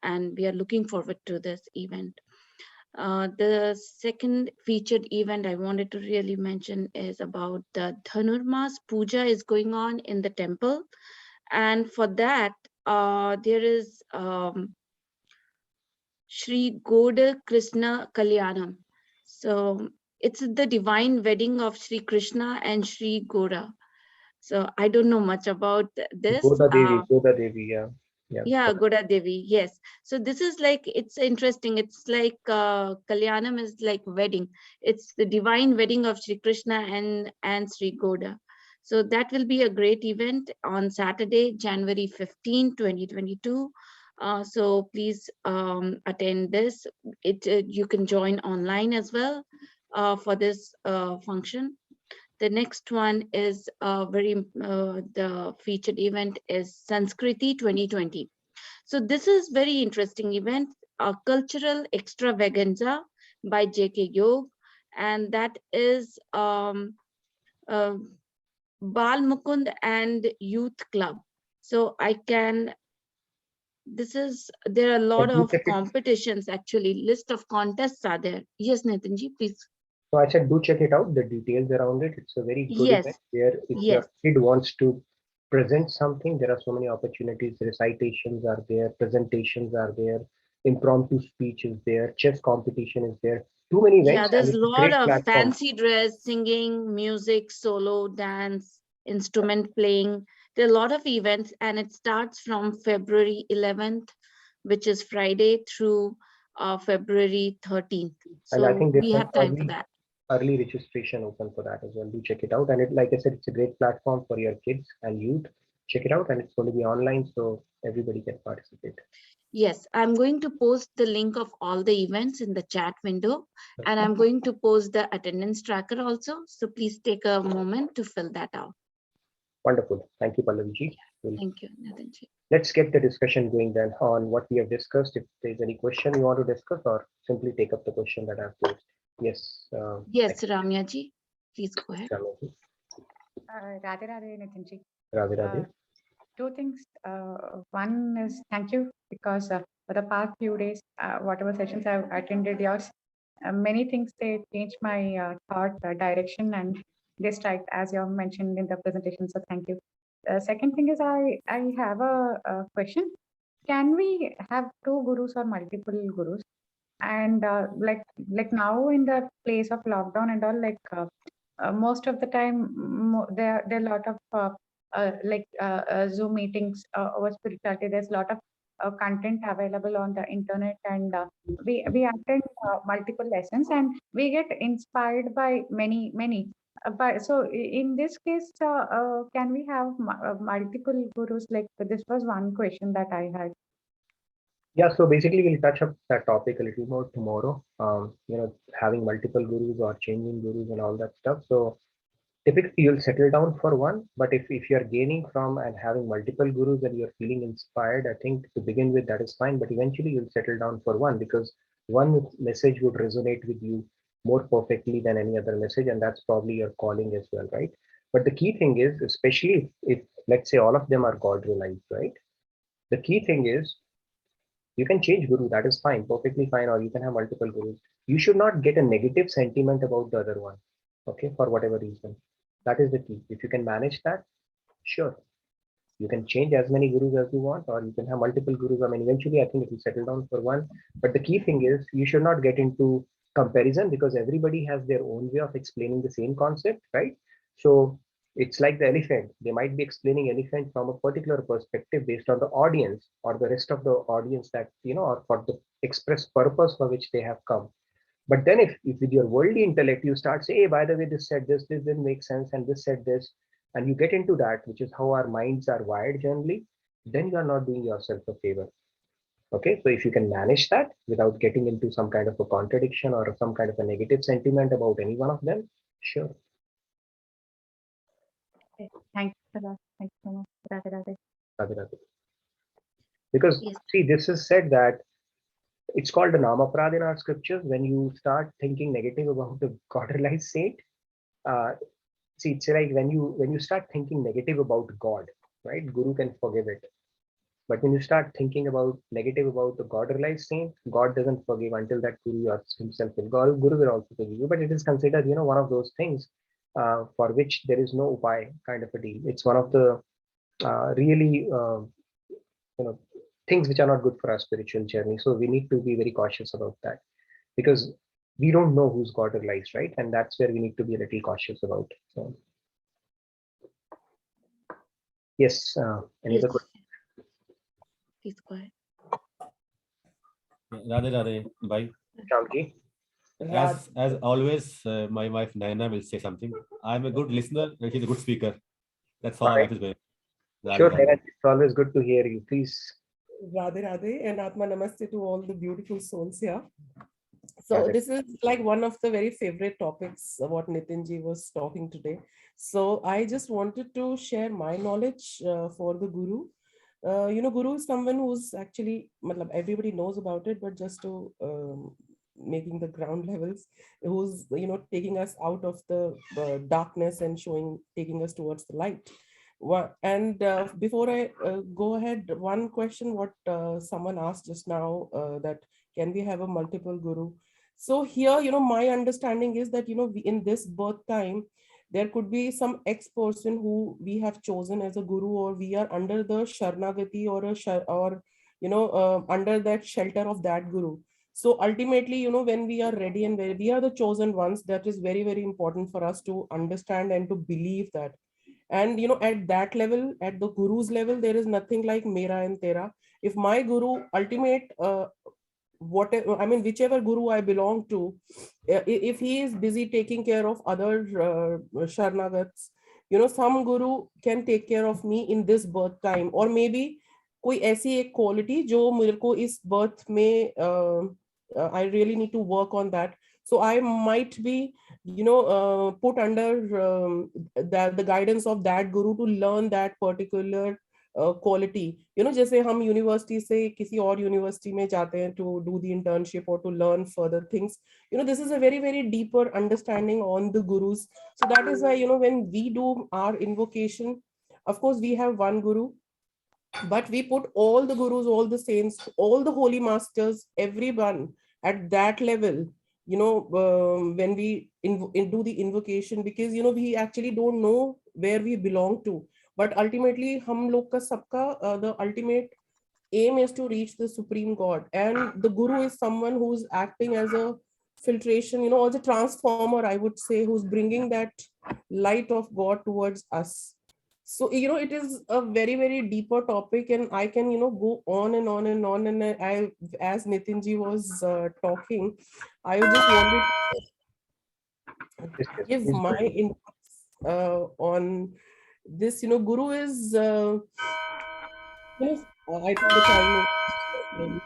and we are looking forward to this event. The second featured event I wanted to really mention is about the Dhanurmas Puja is going on in the temple. And for that, there is Sri Goda Krishna Kalyanam. So it's the divine wedding of Sri Krishna and Sri Goda. So I don't know much about this. Goda Devi, yeah. Yeah, Goda Devi, yes. So this is like, it's interesting. It's like Kalyanam is like wedding. It's the divine wedding of Sri Krishna and Sri Goda. So that will be a great event on Saturday, January 15, 2022. So please attend this. You can join online as well for this function. The next one is the featured event is Sanskriti 2020. So this is very interesting event, a cultural extravaganza by J.K. Yog, and that is uh, Bal Mukund and Youth Club. So there are a lot of competitions actually, list of contests are there. Yes, Nitinji, please. So I said, do check it out, the details around it. It's a very good event where if your kid wants to present something, there are so many opportunities. Recitations are there, presentations are there, impromptu speech is there, chess competition is there. Too many events. Yeah, there's a lot of fancy dress, singing, music, solo, dance, instrument playing. There are a lot of events, and it starts from February 11th, which is Friday, through February 13th. So and I think we have time for that. Early registration open for that as well. Do check it out. And like I said, it's a great platform for your kids and youth. Check it out, and it's going to be online, so everybody can participate. Yes, I'm going to post the link of all the events in the chat window, and I'm going to post the attendance tracker also. So please take a moment to fill that out. Wonderful. Thank you, Pallavi. Thank you, Nitinji. Let's get the discussion going then on what we have discussed. If there's any question you want to discuss, or simply take up the question that I've posed. Yes. Yes, Ramya ji, please go ahead. Radhe Radhe, Nitinji. Radhe Radhe. Two things. One is thank you, because for the past few days, whatever sessions I've attended yours, many things, they changed my thought direction, and they strike as you have mentioned in the presentation. So thank you. Second thing is I have a question. Can we have two gurus or multiple gurus? And like now in the place of lockdown and all, like most of the time there are a lot of Zoom meetings over spirituality. There's a lot of content available on the internet, and we attend multiple lessons, and we get inspired by many. But so in this case, can we have multiple gurus? Like, this was one question that I had. Yeah, so basically we'll touch up that topic a little more tomorrow. Having multiple gurus or changing gurus and all that stuff. So typically you'll settle down for one, but if you're gaining from and having multiple gurus and you're feeling inspired, I think to begin with that is fine, but eventually you'll settle down for one, because one message would resonate with you more perfectly than any other message, and that's probably your calling as well, right? But the key thing is, especially if let's say all of them are God realized, right? The key thing is, you can change guru, that is fine, perfectly fine, or you can have multiple gurus. You should not get a negative sentiment about the other one, okay, for whatever reason. That is the key. If you can manage that, sure, you can change as many gurus as you want, or you can have multiple gurus. I mean, eventually I think it will settle down for one. But the key thing is, you should not get into comparison, because everybody has their own way of explaining the same concept, right? So it's like the elephant. They might be explaining elephant from a particular perspective based on the audience or the rest of the audience that, or for the express purpose for which they have come. But then if with your worldly intellect, you start saying, hey, by the way, this said this didn't make sense, and this said this, and you get into that, which is how our minds are wired generally, then you are not doing yourself a favor. Okay, so if you can manage that without getting into some kind of a contradiction or some kind of a negative sentiment about any one of them, sure. Okay. Thank you for that. Thank you so much. Radhe Radhe. Radhe Radhe. Because Yes. see, this is said that it's called a namaprad in our scriptures. When you start thinking negative about the God realized saint, see, it's like when you start thinking negative about God, right? Guru can forgive it. But when you start thinking about negative about the God realized saint, God doesn't forgive until that Guru himself will. Guru will also forgive you. But it is considered, one of those things for which there is no upay kind of a deal. It's one of the really things which are not good for our spiritual journey. So we need to be very cautious about that, because we don't know whose God realized, right? And that's where we need to be a little cautious about. So yes, any Yes. other question? Please go ahead. Radhe Radhe, bye. Shamji? As always, my wife Naina will say something. I'm a good listener. She's a good speaker. That's how All my right. wife is going. Radhe Sure, Radhe. Naina, it's always good to hear you. Please. Radhe Radhe and Atma Namaste to all the beautiful souls here. So Radhe. this is like one of the very favorite topics of what Nitinji was talking today. So I just wanted to share my knowledge for the Guru. Guru is someone who's actually, everybody knows about it, but just to making the ground levels, who's taking us out of the darkness and taking us towards the light. And before I go ahead, one question what someone asked just now, that can we have a multiple guru? So here, my understanding is that, in this birth time, there could be some ex-person who we have chosen as a guru, or we are under the Sharnagati or under that shelter of that guru. So ultimately, when we are ready and we are the chosen ones, that is very, very important for us to understand and to believe that. And at that level, at the guru's level, there is nothing like mera and tera. If my guru ultimate whichever guru I belong to, if he is busy taking care of other sharnagats, some guru can take care of me in this birth time, or maybe कोई ऐसी एक quality जो मेरे को इस birth में I really need to work on that. So I might be put under the guidance of that guru to learn that particular quality. जैसे हम यूनिवर्सिटी से किसी और यूनिवर्सिटी में जाते हैं to do the internship or to learn further things. This is a very, very deeper understanding on the gurus. So that is why, when we do our invocation, of course we have one guru, but we put all the gurus, all the saints, all the holy masters, everyone at that level, when we do the invocation, because we actually don't know where we belong to. But ultimately, hum log ka sabka, the ultimate aim is to reach the supreme God, and the guru is someone who's acting as a filtration, as a transformer, I would say, who's bringing that light of God towards us. So it is a very, very deeper topic, and I can go on and on and on. And I, as Nitinji was talking, I just wanted to give my inputs on this. Guru is I think the time is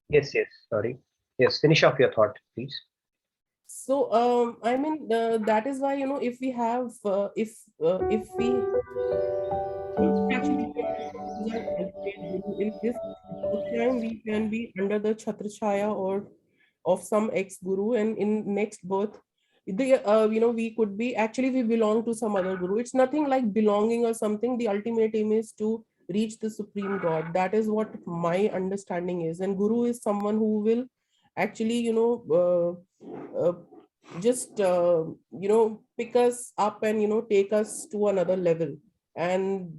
Yes, sorry. Yes, finish off your thought, please. So that is why if we have if we actually in this time we can be under the chhatra chaya or of some ex-guru, and in next birth we could be, actually we belong to some other guru. It's nothing like belonging or something. The ultimate aim is to reach the supreme God. That is what my understanding is. And guru is someone who will actually just pick us up and take us to another level. And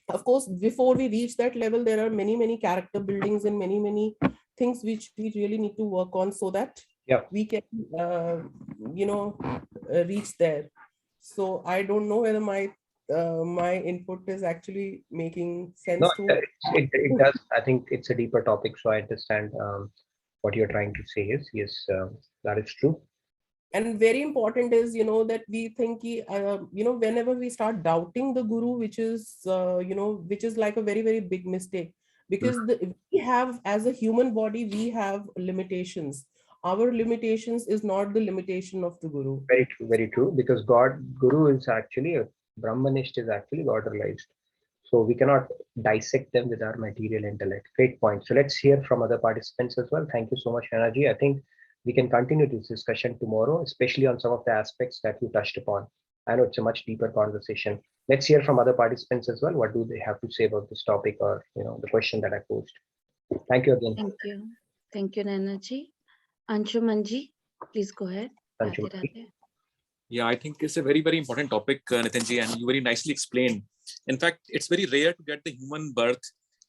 of course, before we reach that level, there are many character buildings and many things which we really need to work on, so that we can reach there. So I don't know whether my input is actually making sense. No, to it does. I think it's a deeper topic, so I understand what you're trying to say is, yes, that is true. And very important is, that we think, whenever we start doubting the guru, which is, which is like a very, very big mistake, because we have, as a human body, we have limitations. Our limitations is not the limitation of the guru. Very true, because Guru is actually, Brahmanist is actually God realized. So we cannot dissect them with our material intellect. Great point. So let's hear from other participants as well. Thank you so much, Hanaji. I think we can continue this discussion tomorrow, especially on some of the aspects that you touched upon. I know it's a much deeper conversation. Let's hear from other participants as well. What do they have to say about this topic, or the question that I posed? Thank you again. Thank you, Nanaji. Anshumanji, please go ahead. Anshuman. Radhe, Radhe. Yeah, I think it's a very, very important topic, Nitinji, and you very nicely explained. In fact, it's very rare to get the human birth,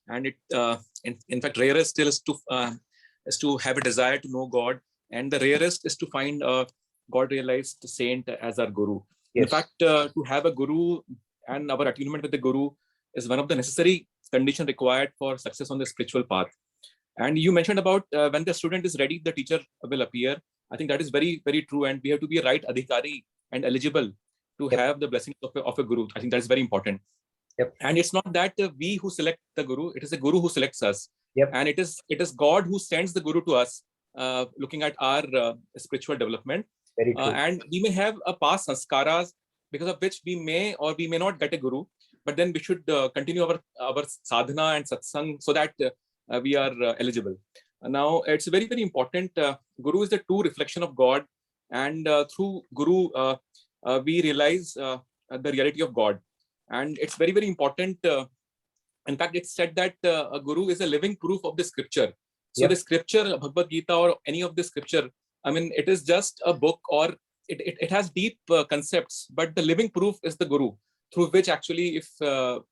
and it, in fact, rarest still is to have a desire to know God, and the rarest is to find a God-realized saint as our guru. Yes. In fact, to have a guru and our attunement with the guru is one of the necessary conditions required for success on the spiritual path. And you mentioned about when the student is ready, the teacher will appear. I think that is very, very true. And we have to be a right adhikari and eligible to have the blessings of a guru. I think that is very important. And it's not that we who select the guru, it is the guru who selects us. And it is God who sends the guru to us, looking at our spiritual development. Very true. And we may have a past sanskaras, because of which we may or we may not get a guru, but then we should continue our sadhana and satsang so that we are eligible. Now, it's very, very important. Guru is the true reflection of God, and through Guru, we realize the reality of God. And it's very, very important. In fact, it's said that a Guru is a living proof of the scripture. So the scripture, Bhagavad Gita, or any of the scripture, I mean, it is just a book, or it has deep concepts, but the living proof is the Guru, through which actually, if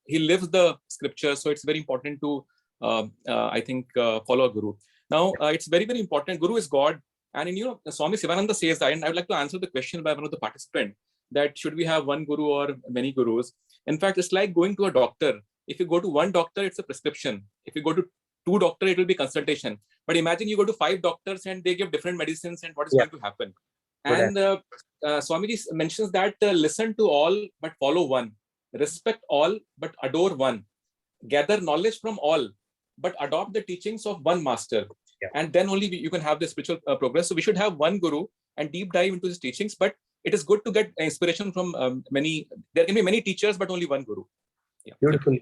he lives the scripture, so it's very important to, I think, follow a Guru. Now, it's very, very important. Guru is God. And Swami Sivananda says that, and I would like to answer the question by one of the participants, that should we have one Guru or many Gurus? In fact, it's like going to a doctor. If you go to one doctor, it's a prescription. If you go to two doctors, it will be consultation. But imagine you go to 5 doctors and they give different medicines, and what is going to happen? And Swamiji mentions that listen to all, but follow one. Respect all, but adore one. Gather knowledge from all, but adopt the teachings of one master. And then only you can have the spiritual progress. So we should have one Guru and deep dive into his teachings, but it is good to get inspiration from many. There can be many teachers, but only one Guru. Beautiful.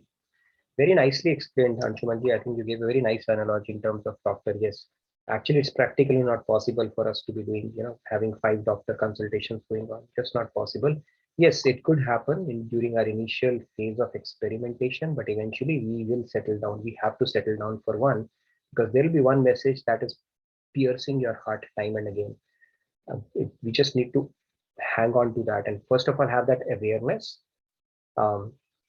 Very nicely explained, Anshumanji. I think you gave a very nice analogy in terms of doctor. Yes, actually, it's practically not possible for us to be doing, having 5 doctor consultations going on. Just not possible. Yes, it could happen during our initial phase of experimentation, but eventually we will settle down. We have to settle down for one, because there will be one message that is piercing your heart time and again. We just need to hang on to that, and first of all have that awareness,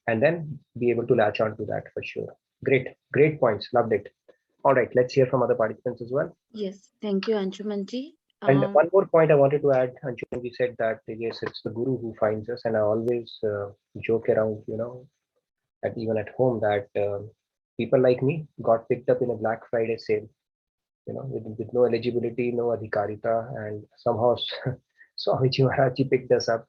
and then be able to latch on to that for sure. Great points. Loved it. All right, let's hear from other participants as well. Yes, thank you, Anshumanji. And one more point I wanted to add, Anshumanji said that yes, it's the Guru who finds us, and I always joke around, even at home, that people like me got picked up in a Black Friday sale, with no eligibility, no adhikarita, and somehow Swamiji Maharaji picked us up.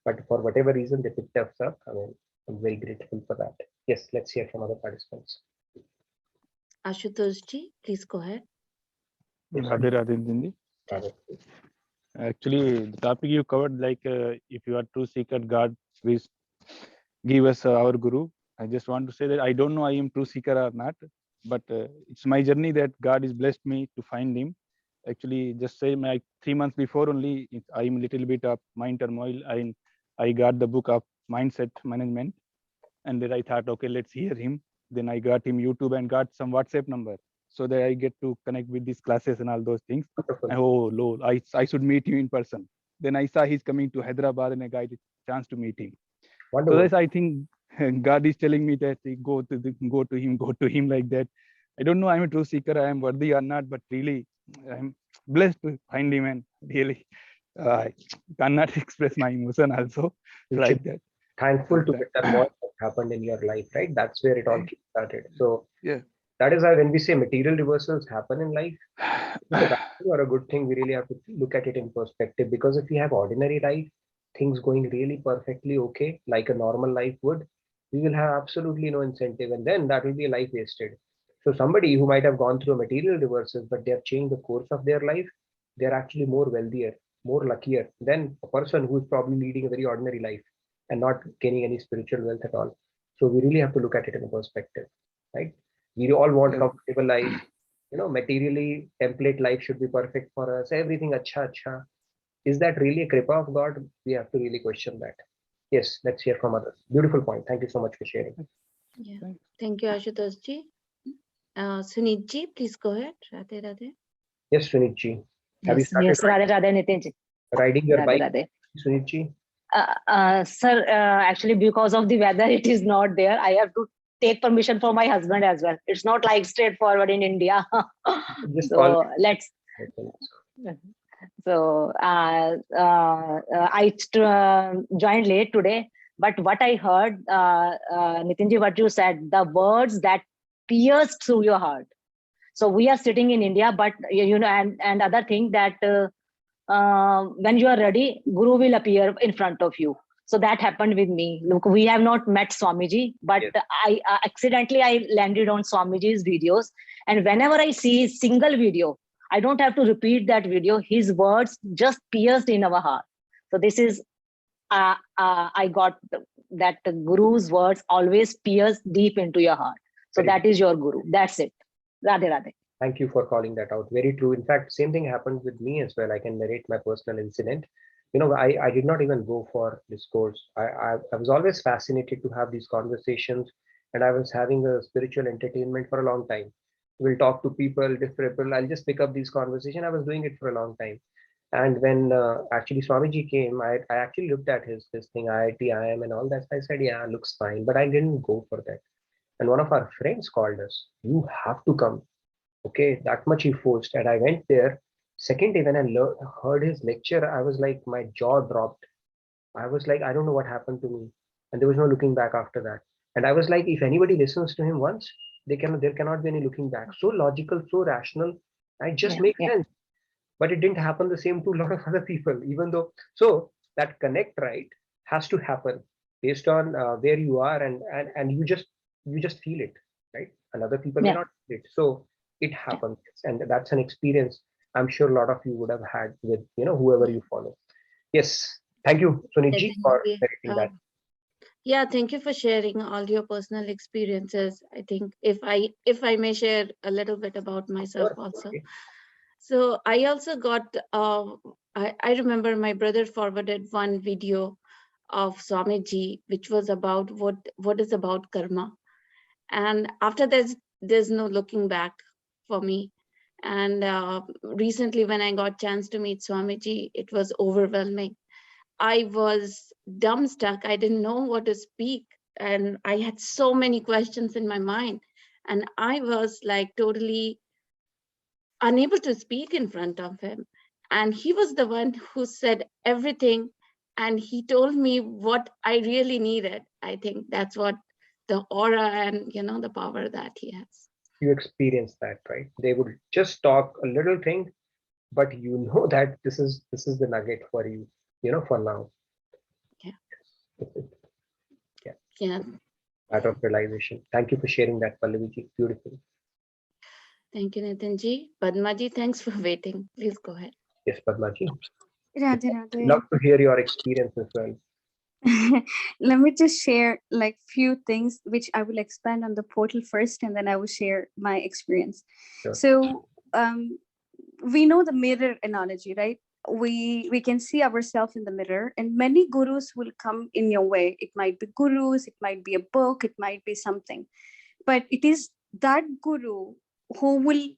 But for whatever reason, they picked us up. I mean, I'm very grateful for that. Yes, let's hear from other participants. Ashutoshji, please go ahead. Radhe Radhe Dindi. Actually, the topic you covered, like if you are true seeker, God will give us our Guru. I just want to say that I don't know I am true seeker or not, but it's my journey that God has blessed me to find Him. Actually, just say 3 months before only, I am a little bit of mind turmoil. I got the book of mindset management, and then I thought, okay, let's hear him. Then I got him YouTube and got some WhatsApp number, so that I get to connect with these classes and all those things. And, oh Lord, I should meet you in person. Then I saw he's coming to Hyderabad, and I got a chance to meet him. Wonderful. So that's, I think God is telling me that go to him like that. I don't know I'm a true seeker, I am worthy or not, but really I'm blessed to find him, and really I cannot express my emotion also like that. Thankful to get that what happened in your life, right? That's where it all started. So yeah, That is why when we say material reversals happen in life, it's a bad thing or a good thing, we really have to look at it in perspective. Because if we have ordinary life, things going really perfectly okay, like a normal life would, we will have absolutely no incentive, and then that will be a life wasted. So somebody who might have gone through a material reversals, but they have changed the course of their life, they're actually more wealthier, more luckier than a person who is probably leading a very ordinary life and not gaining any spiritual wealth at all. So we really have to look at it in a perspective, right? We all want comfortable life, materially template life should be perfect for us, everything acha acha. Is that really a kripa of God? We have to really question that. Yes, let's hear from others. Beautiful point. Thank you so much for sharing. Yeah. Thank you, Ashutosh ji. Sunit ji, please go ahead. Radhe Radhe. Yes, Sunit ji. Have you started Radhe Radhe Nitin ji. riding your Radhe bike, Radhe. Sunit ji? Sir, actually because of the weather, it is not there. I have to take permission from my husband as well. It's not like straightforward in India. Just so let's. So I joined late today, but what I heard, Nitinji, what you said, the words that pierced through your heart. So we are sitting in India, but and other thing that when you are ready, Guru will appear in front of you. So that happened with me. Look, we have not met Swamiji, but yes. I accidentally I landed on Swamiji's videos, and whenever I see a single video, I don't have to repeat that video. His words just pierced in our heart. So this is, I got that the Guru's words always pierce deep into your heart. So that is your Guru. That's it. Radhe Radhe. Thank you for calling that out. Very true. In fact, same thing happened with me as well. I can narrate my personal incident. I did not even go for this course. I was always fascinated to have these conversations, and I was having a spiritual entertainment for a long time. We'll talk to people, different people. I'll just pick up these conversations. I was doing it for a long time. And when actually Swamiji came, I actually looked at this thing, IIT, IIM and all that. I said, yeah, looks fine, but I didn't go for that. And one of our friends called us, you have to come. Okay, that much he forced. And I went there. Second day when I heard his lecture, I was like, my jaw dropped. I was like, I don't know what happened to me. And there was no looking back after that. And I was like, if anybody listens to him once, there cannot be any looking back. So logical, so rational. It just makes sense. But it didn't happen the same to a lot of other people, even though. So that connect, right, has to happen based on where you are, and you just feel it, right? And other people may not feel it. So it happens, and that's an experience I'm sure a lot of you would have had with whoever you follow. Yes, thank you, Sunitji, for narrating that. Yeah, thank you for sharing all your personal experiences. I think if I may share a little bit about myself also. Okay. So I also got I remember my brother forwarded one video of Swamiji, which was about what is about karma, and after that there's no looking back for me. And recently when I got chance to meet Swamiji, it was overwhelming. I was dumbstruck. I didn't know what to speak, and I had so many questions in my mind, and I was like totally unable to speak in front of him. And he was the one who said everything, and he told me what I really needed. I think that's what the aura and the power that he has. You experience that, right? They would just talk a little thing, but that this is the nugget for you, for now. Yeah. Matter of realization. Thank you for sharing that, Pallaviji. Beautiful. Thank you, Nitinji. Padmaji, thanks for waiting. Please go ahead. Yes, Padmaji. Radhe Radhe. Love to hear your experience as well. Let me just share like few things which I will expand on the portal first, and then I will share my experience. Sure. So we know the mirror analogy, right? We can see ourselves in the mirror, and many gurus will come in your way. It might be gurus, it might be a book, it might be something, but it is that guru who will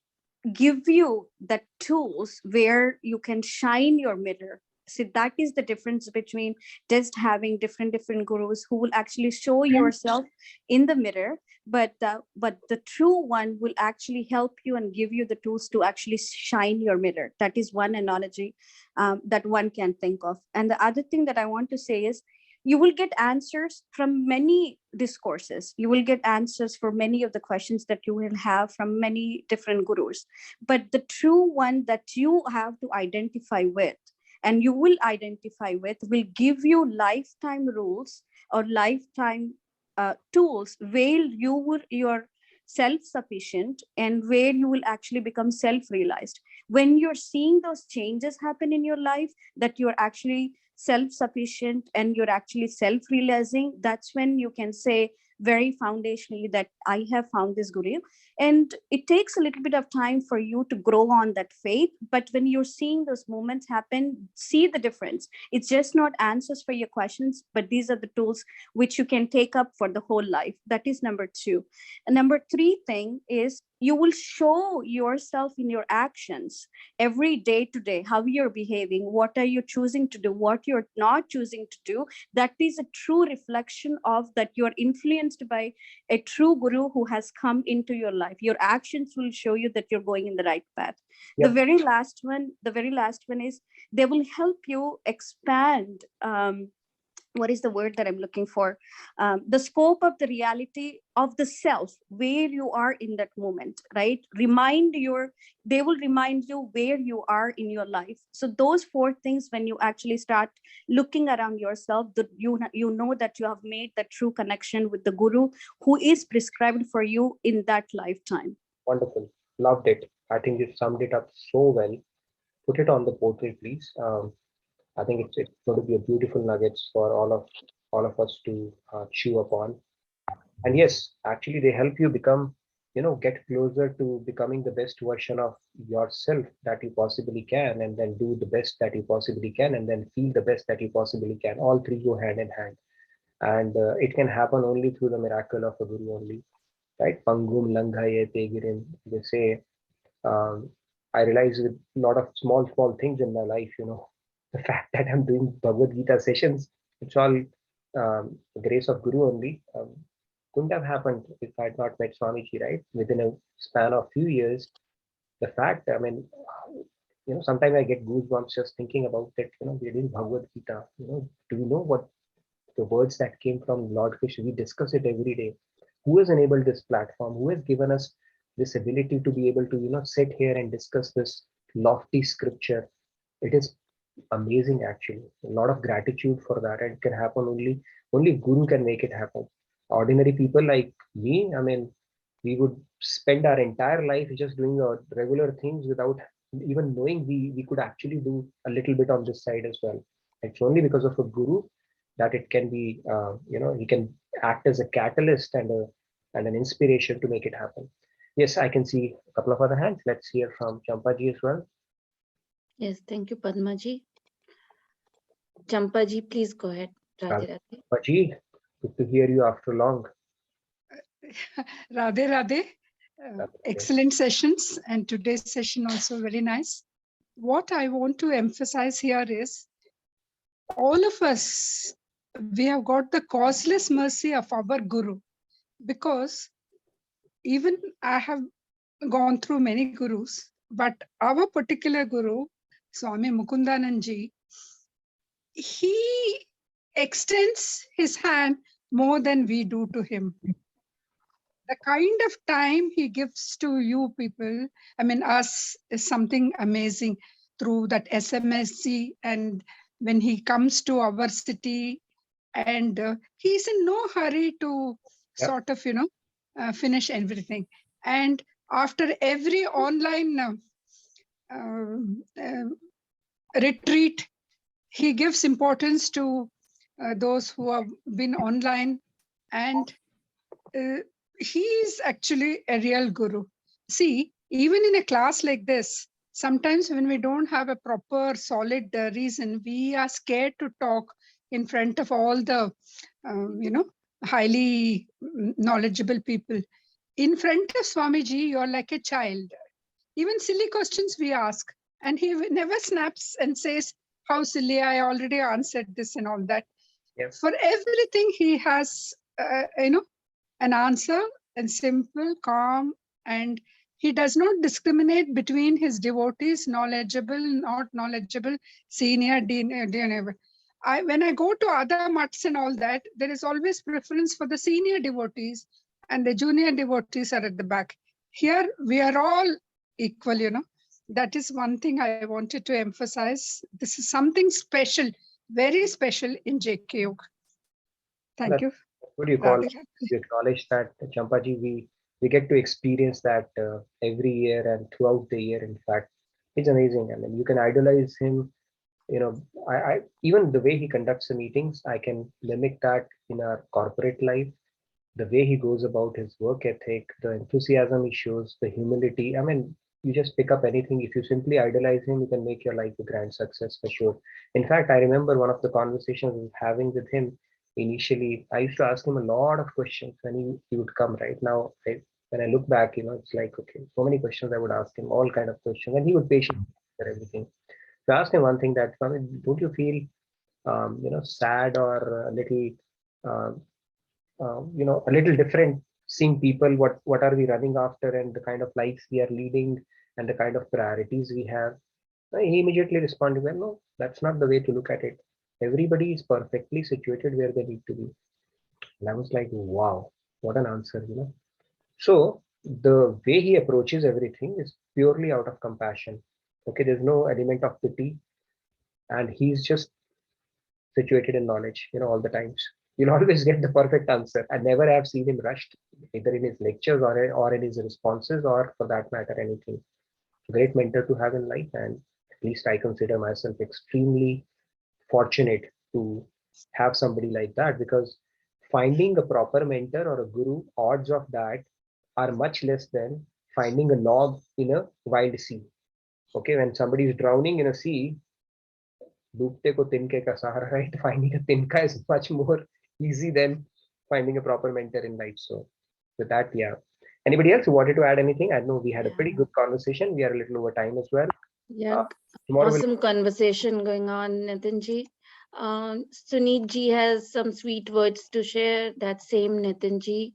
give you the tools where you can shine your mirror. So that is the difference between just having different gurus who will actually show yourself in the mirror, but the true one will actually help you and give you the tools to actually shine your mirror. That is one analogy that one can think of. And the other thing that I want to say is, you will get answers from many discourses. You will get answers for many of the questions that you will have from many different gurus. But the true one that you have to identify with, and you will identify with, will give you lifetime rules or lifetime tools where you're self-sufficient and where you will actually become self-realized. When you're seeing those changes happen in your life, that you're actually self-sufficient and you're actually self-realizing, that's when you can say very foundationally that I have found this guru. And it takes a little bit of time for you to grow on that faith, but when you're seeing those moments happen, see the difference. It's just not answers for your questions, but these are the tools which you can take up for the whole life. That is number 2. And number 3 thing is, you will show yourself in your actions every day to day, how you're behaving, what are you choosing to do, what you're not choosing to do. That is a true reflection of that you're influenced by a true guru who has come into your life. Your actions will show you that you're going in the right path. Yep. The very last one is, they will help you expand what is the word that I'm looking for? The scope of the reality of the self, where you are in that moment, right? They will remind you where you are in your life. So those 4 things, when you actually start looking around yourself, that you know that you have made that true connection with the guru who is prescribed for you in that lifetime. Wonderful. Loved it. I think you summed it up so well. Put it on the portal, please. I think it's going to be a beautiful nuggets for all of us to chew upon. And yes, actually, they help you become, get closer to becoming the best version of yourself that you possibly can, and then do the best that you possibly can, and then feel the best that you possibly can. All 3 go hand in hand, and it can happen only through the miracle of a guru only, right? Pangum langhaye tegirin. They say, I realize with a lot of small things in my life, the fact that I'm doing Bhagavad Gita sessions, it's all grace of Guru only. Couldn't have happened if I had not met Swamiji, right? Within a span of few years, the fact, sometimes I get goosebumps just thinking about it. We're doing Bhagavad Gita. Do we know what the words that came from Lord Krishna? We discuss it every day. Who has enabled this platform? Who has given us this ability to be able to, sit here and discuss this lofty scripture? It is amazing, actually. A lot of gratitude for that, and it can happen only Guru can make it happen. Ordinary people like me, we would spend our entire life just doing regular things without even knowing we could actually do a little bit on this side as well. It's only because of a Guru that it can be, he can act as a catalyst and an inspiration to make it happen. Yes, I can see a couple of other hands. Let's hear from Champaji as well. Yes, thank you, Padmaji. Champaji, please go ahead. Champaji, good to hear you after long. Radhe Radhe. Excellent sessions, and today's session also very nice. What I want to emphasize here is, all of us, we have got the causeless mercy of our Guru, because even I have gone through many gurus, but our particular Guru, Swami Mukundanandji, he extends his hand more than we do to him. The kind of time he gives to you people, us, is something amazing through that SMSC, and when he comes to our city, and he's in no hurry to sort of, finish everything. And after every online retreat, he gives importance to those who have been online, and he is actually a real Guru. See, even in a class like this, sometimes when we don't have a proper solid reason, we are scared to talk in front of all the, highly knowledgeable people. In front of Swamiji, you're like a child. Even silly questions we ask, and he never snaps and says, how silly, I already answered this and all that. Yes. For everything, he has, an answer, and simple, calm, and he does not discriminate between his devotees, knowledgeable, not knowledgeable, senior, when I go to other mutts and all that, there is always preference for the senior devotees and the junior devotees are at the back. Here we are all equal, you know. That is one thing I wanted to emphasize. This is something special, very special in JK Yoga. Thank you. What do you call Radhe it? Radhe. You acknowledge that, Champaji, we get to experience that every year and throughout the year. In fact, it's amazing. I mean, you can idolize him. You know, I even the way he conducts the meetings, I can mimic that in our corporate life. The way he goes about his work ethic, the enthusiasm he shows, the humility. I mean, you just pick up anything. If you simply idolize him, you can make your life a grand success for sure. In fact, I remember one of the conversations I was having with him initially. I used to ask him a lot of questions when he would come. Right now, when I look back, you know, it's like, okay, so many questions I would ask him, all kind of questions, and he would patiently answer everything. So I asked him one thing that, I mean, don't you feel, you know, sad or a little, um, you know, a little different seeing people, what are we running after and the kind of lives we are leading and the kind of priorities we have? He immediately responded, well, no, that's not the way to look at it. Everybody is perfectly situated where they need to be. And I was like, wow, what an answer, you know. So the way he approaches everything is purely out of compassion. Okay, there's no element of pity, and he's just situated in knowledge, you know, all the times. You'll always get the perfect answer. I never have seen him rushed, either in his lectures or in his responses, or for that matter, anything. Great mentor to have in life, and at least I consider myself extremely fortunate to have somebody like that, because finding a proper mentor or a guru, odds of that are much less than finding a log in a wild sea. Okay, when somebody is drowning in a sea, डूबते को तिनके का सहारा, right? Finding a tinka is much more easy than finding a proper mentor in life. So with that, yeah. Anybody else who wanted to add anything? I know we had a pretty good conversation. We are a little over time as well. Yeah, Tomorrow awesome conversation going on, Nitinji. Suneet ji has some sweet words to share. That same Nitinji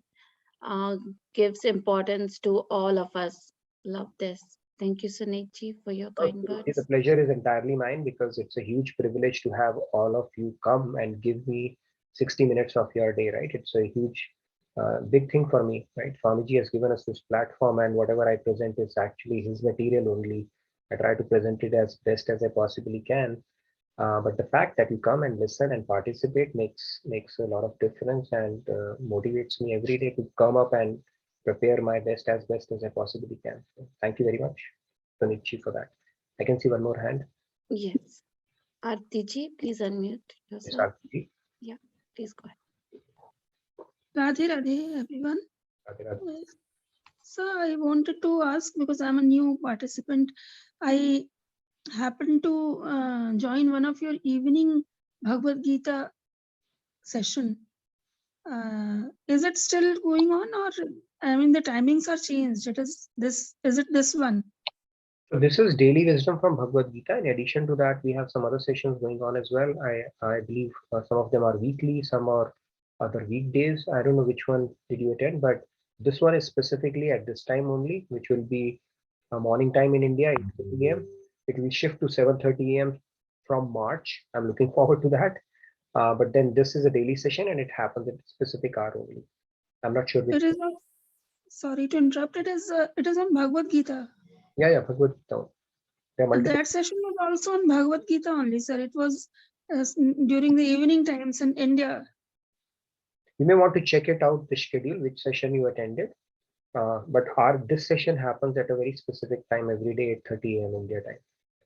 gives importance to all of us. Love this. Thank you, Suneet ji, for your kind words. The pleasure is entirely mine, because it's a huge privilege to have all of you come and give me 60 minutes of your day, right? It's a huge, big thing for me, right? Swamiji has given us this platform, and whatever I present is actually his material only. I try to present it as best as I possibly can. But the fact that you come and listen and participate makes a lot of difference, and motivates me every day to come up and prepare my best as I possibly can. So thank you very much, Sunitji, for that. I can see one more hand. Yes. Aarti ji, please unmute Yes, yourself. Aarti. Yeah, please go ahead. Radhe Radhe, everyone. Radhe Radhe. So I wanted to ask, because I'm a new participant, I happened to join one of your evening Bhagavad Gita session. Is it still going on, or I mean the timings are changed? Is it this one? So this is daily wisdom from Bhagavad Gita. In addition to that, we have some other sessions going on as well. I believe some of them are weekly, some are other weekdays. I don't know which one did you attend, but this one is specifically at this time only, which will be a morning time in India, 8 a.m. It will shift to 7:30 a.m. from March. I'm looking forward to that. But then this is a daily session, and it happens at a specific hour only. I'm not sure which. It is on, sorry to interrupt. It is on Bhagavad Gita. Yeah, Bhagavad Gita. That session was also on Bhagavad Gita only, sir. It was during the evening times in India. You may want to check it out, the schedule, which session you attended. But this session happens at a very specific time every day, 8:30 a.m. India time.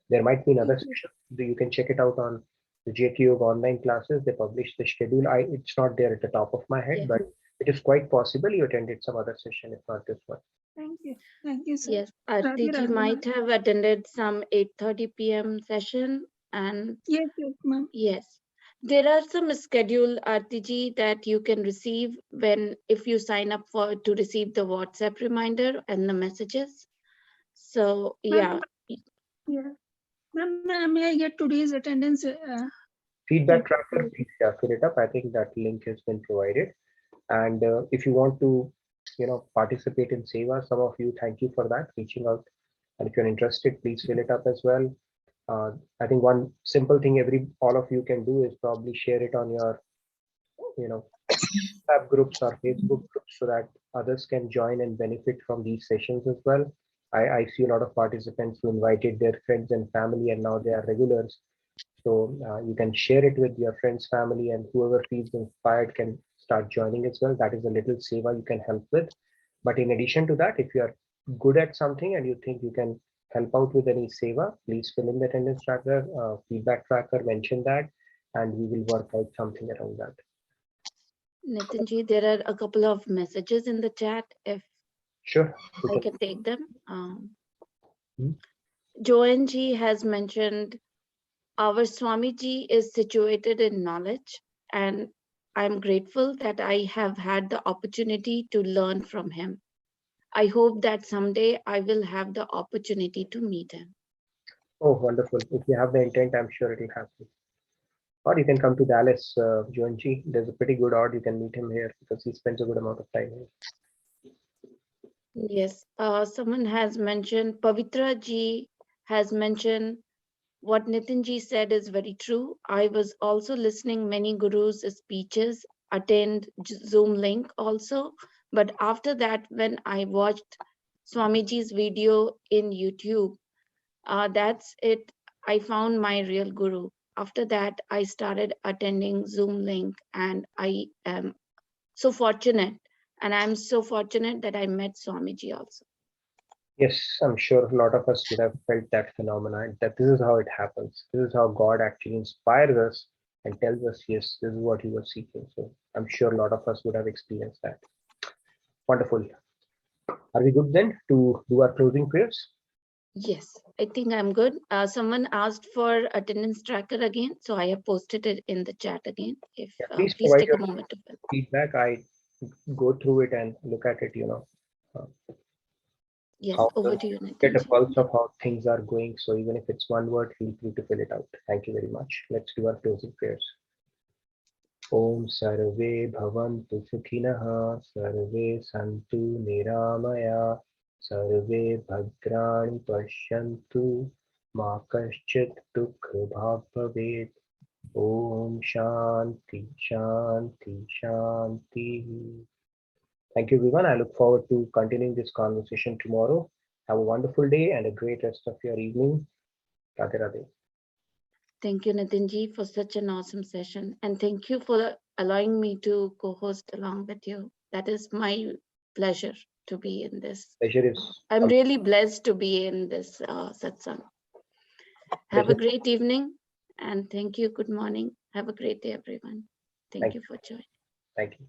There might be another session. You can check it out on the JK Yoga online classes. They publish the schedule. It's not there at the top of my head, but it is quite possible you attended some other session, if not this one. Thank you, sir. Yes, Aarti ji might have attended some 8:30 p.m. session, and yes, ma'am. Yes, there are some schedule, Aarti ji, that you can receive if you sign up to receive the WhatsApp reminder and the messages. So yeah. Yeah. Ma'am, may I get today's attendance? Feedback tracker, please fill it up. I think that link has been provided. And if you want to, participate in Seva, some of you, thank you for that, reaching out. And if you're interested, please fill it up as well. I think one simple thing all of you can do is probably share it on your, WhatsApp groups or Facebook groups so that others can join and benefit from these sessions as well. I see a lot of participants who invited their friends and family and now they are regulars. So you can share it with your friends, family, and whoever feels inspired can start joining as well. That is a little seva you can help with. But in addition to that, if you are good at something and you think you can help out with any seva, please fill in the attendance tracker, feedback tracker, mention that, and we will work out something around that. Nitinji, there are a couple of messages in the chat. If sure, I can take them. Joanne Ji has mentioned our Swamiji is situated in knowledge, and I'm grateful that I have had the opportunity to learn from him. I hope that someday I will have the opportunity to meet him. Oh, wonderful. If you have the intent, I'm sure it will happen. Or you can come to Dallas, Joan G. There's a pretty good odd. You can meet him here because he spends a good amount of time here. Yes, someone has mentioned, Pavitra Ji has mentioned, what Nitin Ji said is very true. I was also listening many gurus' speeches, attend Zoom link also. But after that, when I watched Swamiji's video in YouTube, that's it. I found my real guru. After that, I started attending Zoom link, and I am so fortunate. And I'm so fortunate that I met Swamiji also. Yes, I'm sure a lot of us would have felt that phenomenon, that this is how it happens. This is how God actually inspires us and tells us, yes, this is what you were seeking. So I'm sure a lot of us would have experienced that. Wonderful. Are we good then to do our closing prayers? Yes, I think I'm good. Someone asked for attendance tracker again, so I have posted it in the chat again. If Please take a moment to fill. Feedback. I go through it and look at it, Yes, how over to you, Nitin. get a pulse of how things are going. So even if it's one word, feel free to fill it out. Thank you very much. Let's do our closing prayers. Om Sarve Bhavantu Sukhinah Sarve Santu Niramaya Sarve Bhadrani Pashyantu Ma Kaschit Dukha Bhav Bhavet. Om Shanti Shanti Shanti. Thank you, everyone. I look forward to continuing this conversation tomorrow. Have a wonderful day and a great rest of your evening. Radhe Radhe. Thank you, Nitinji, for such an awesome session. And thank you for allowing me to co-host along with you. That is my pleasure to be in this. Pleasure is. I'm really blessed to be in this satsang. Have a great evening and thank you. Good morning. Have a great day, everyone. Thank you for joining. Thank you.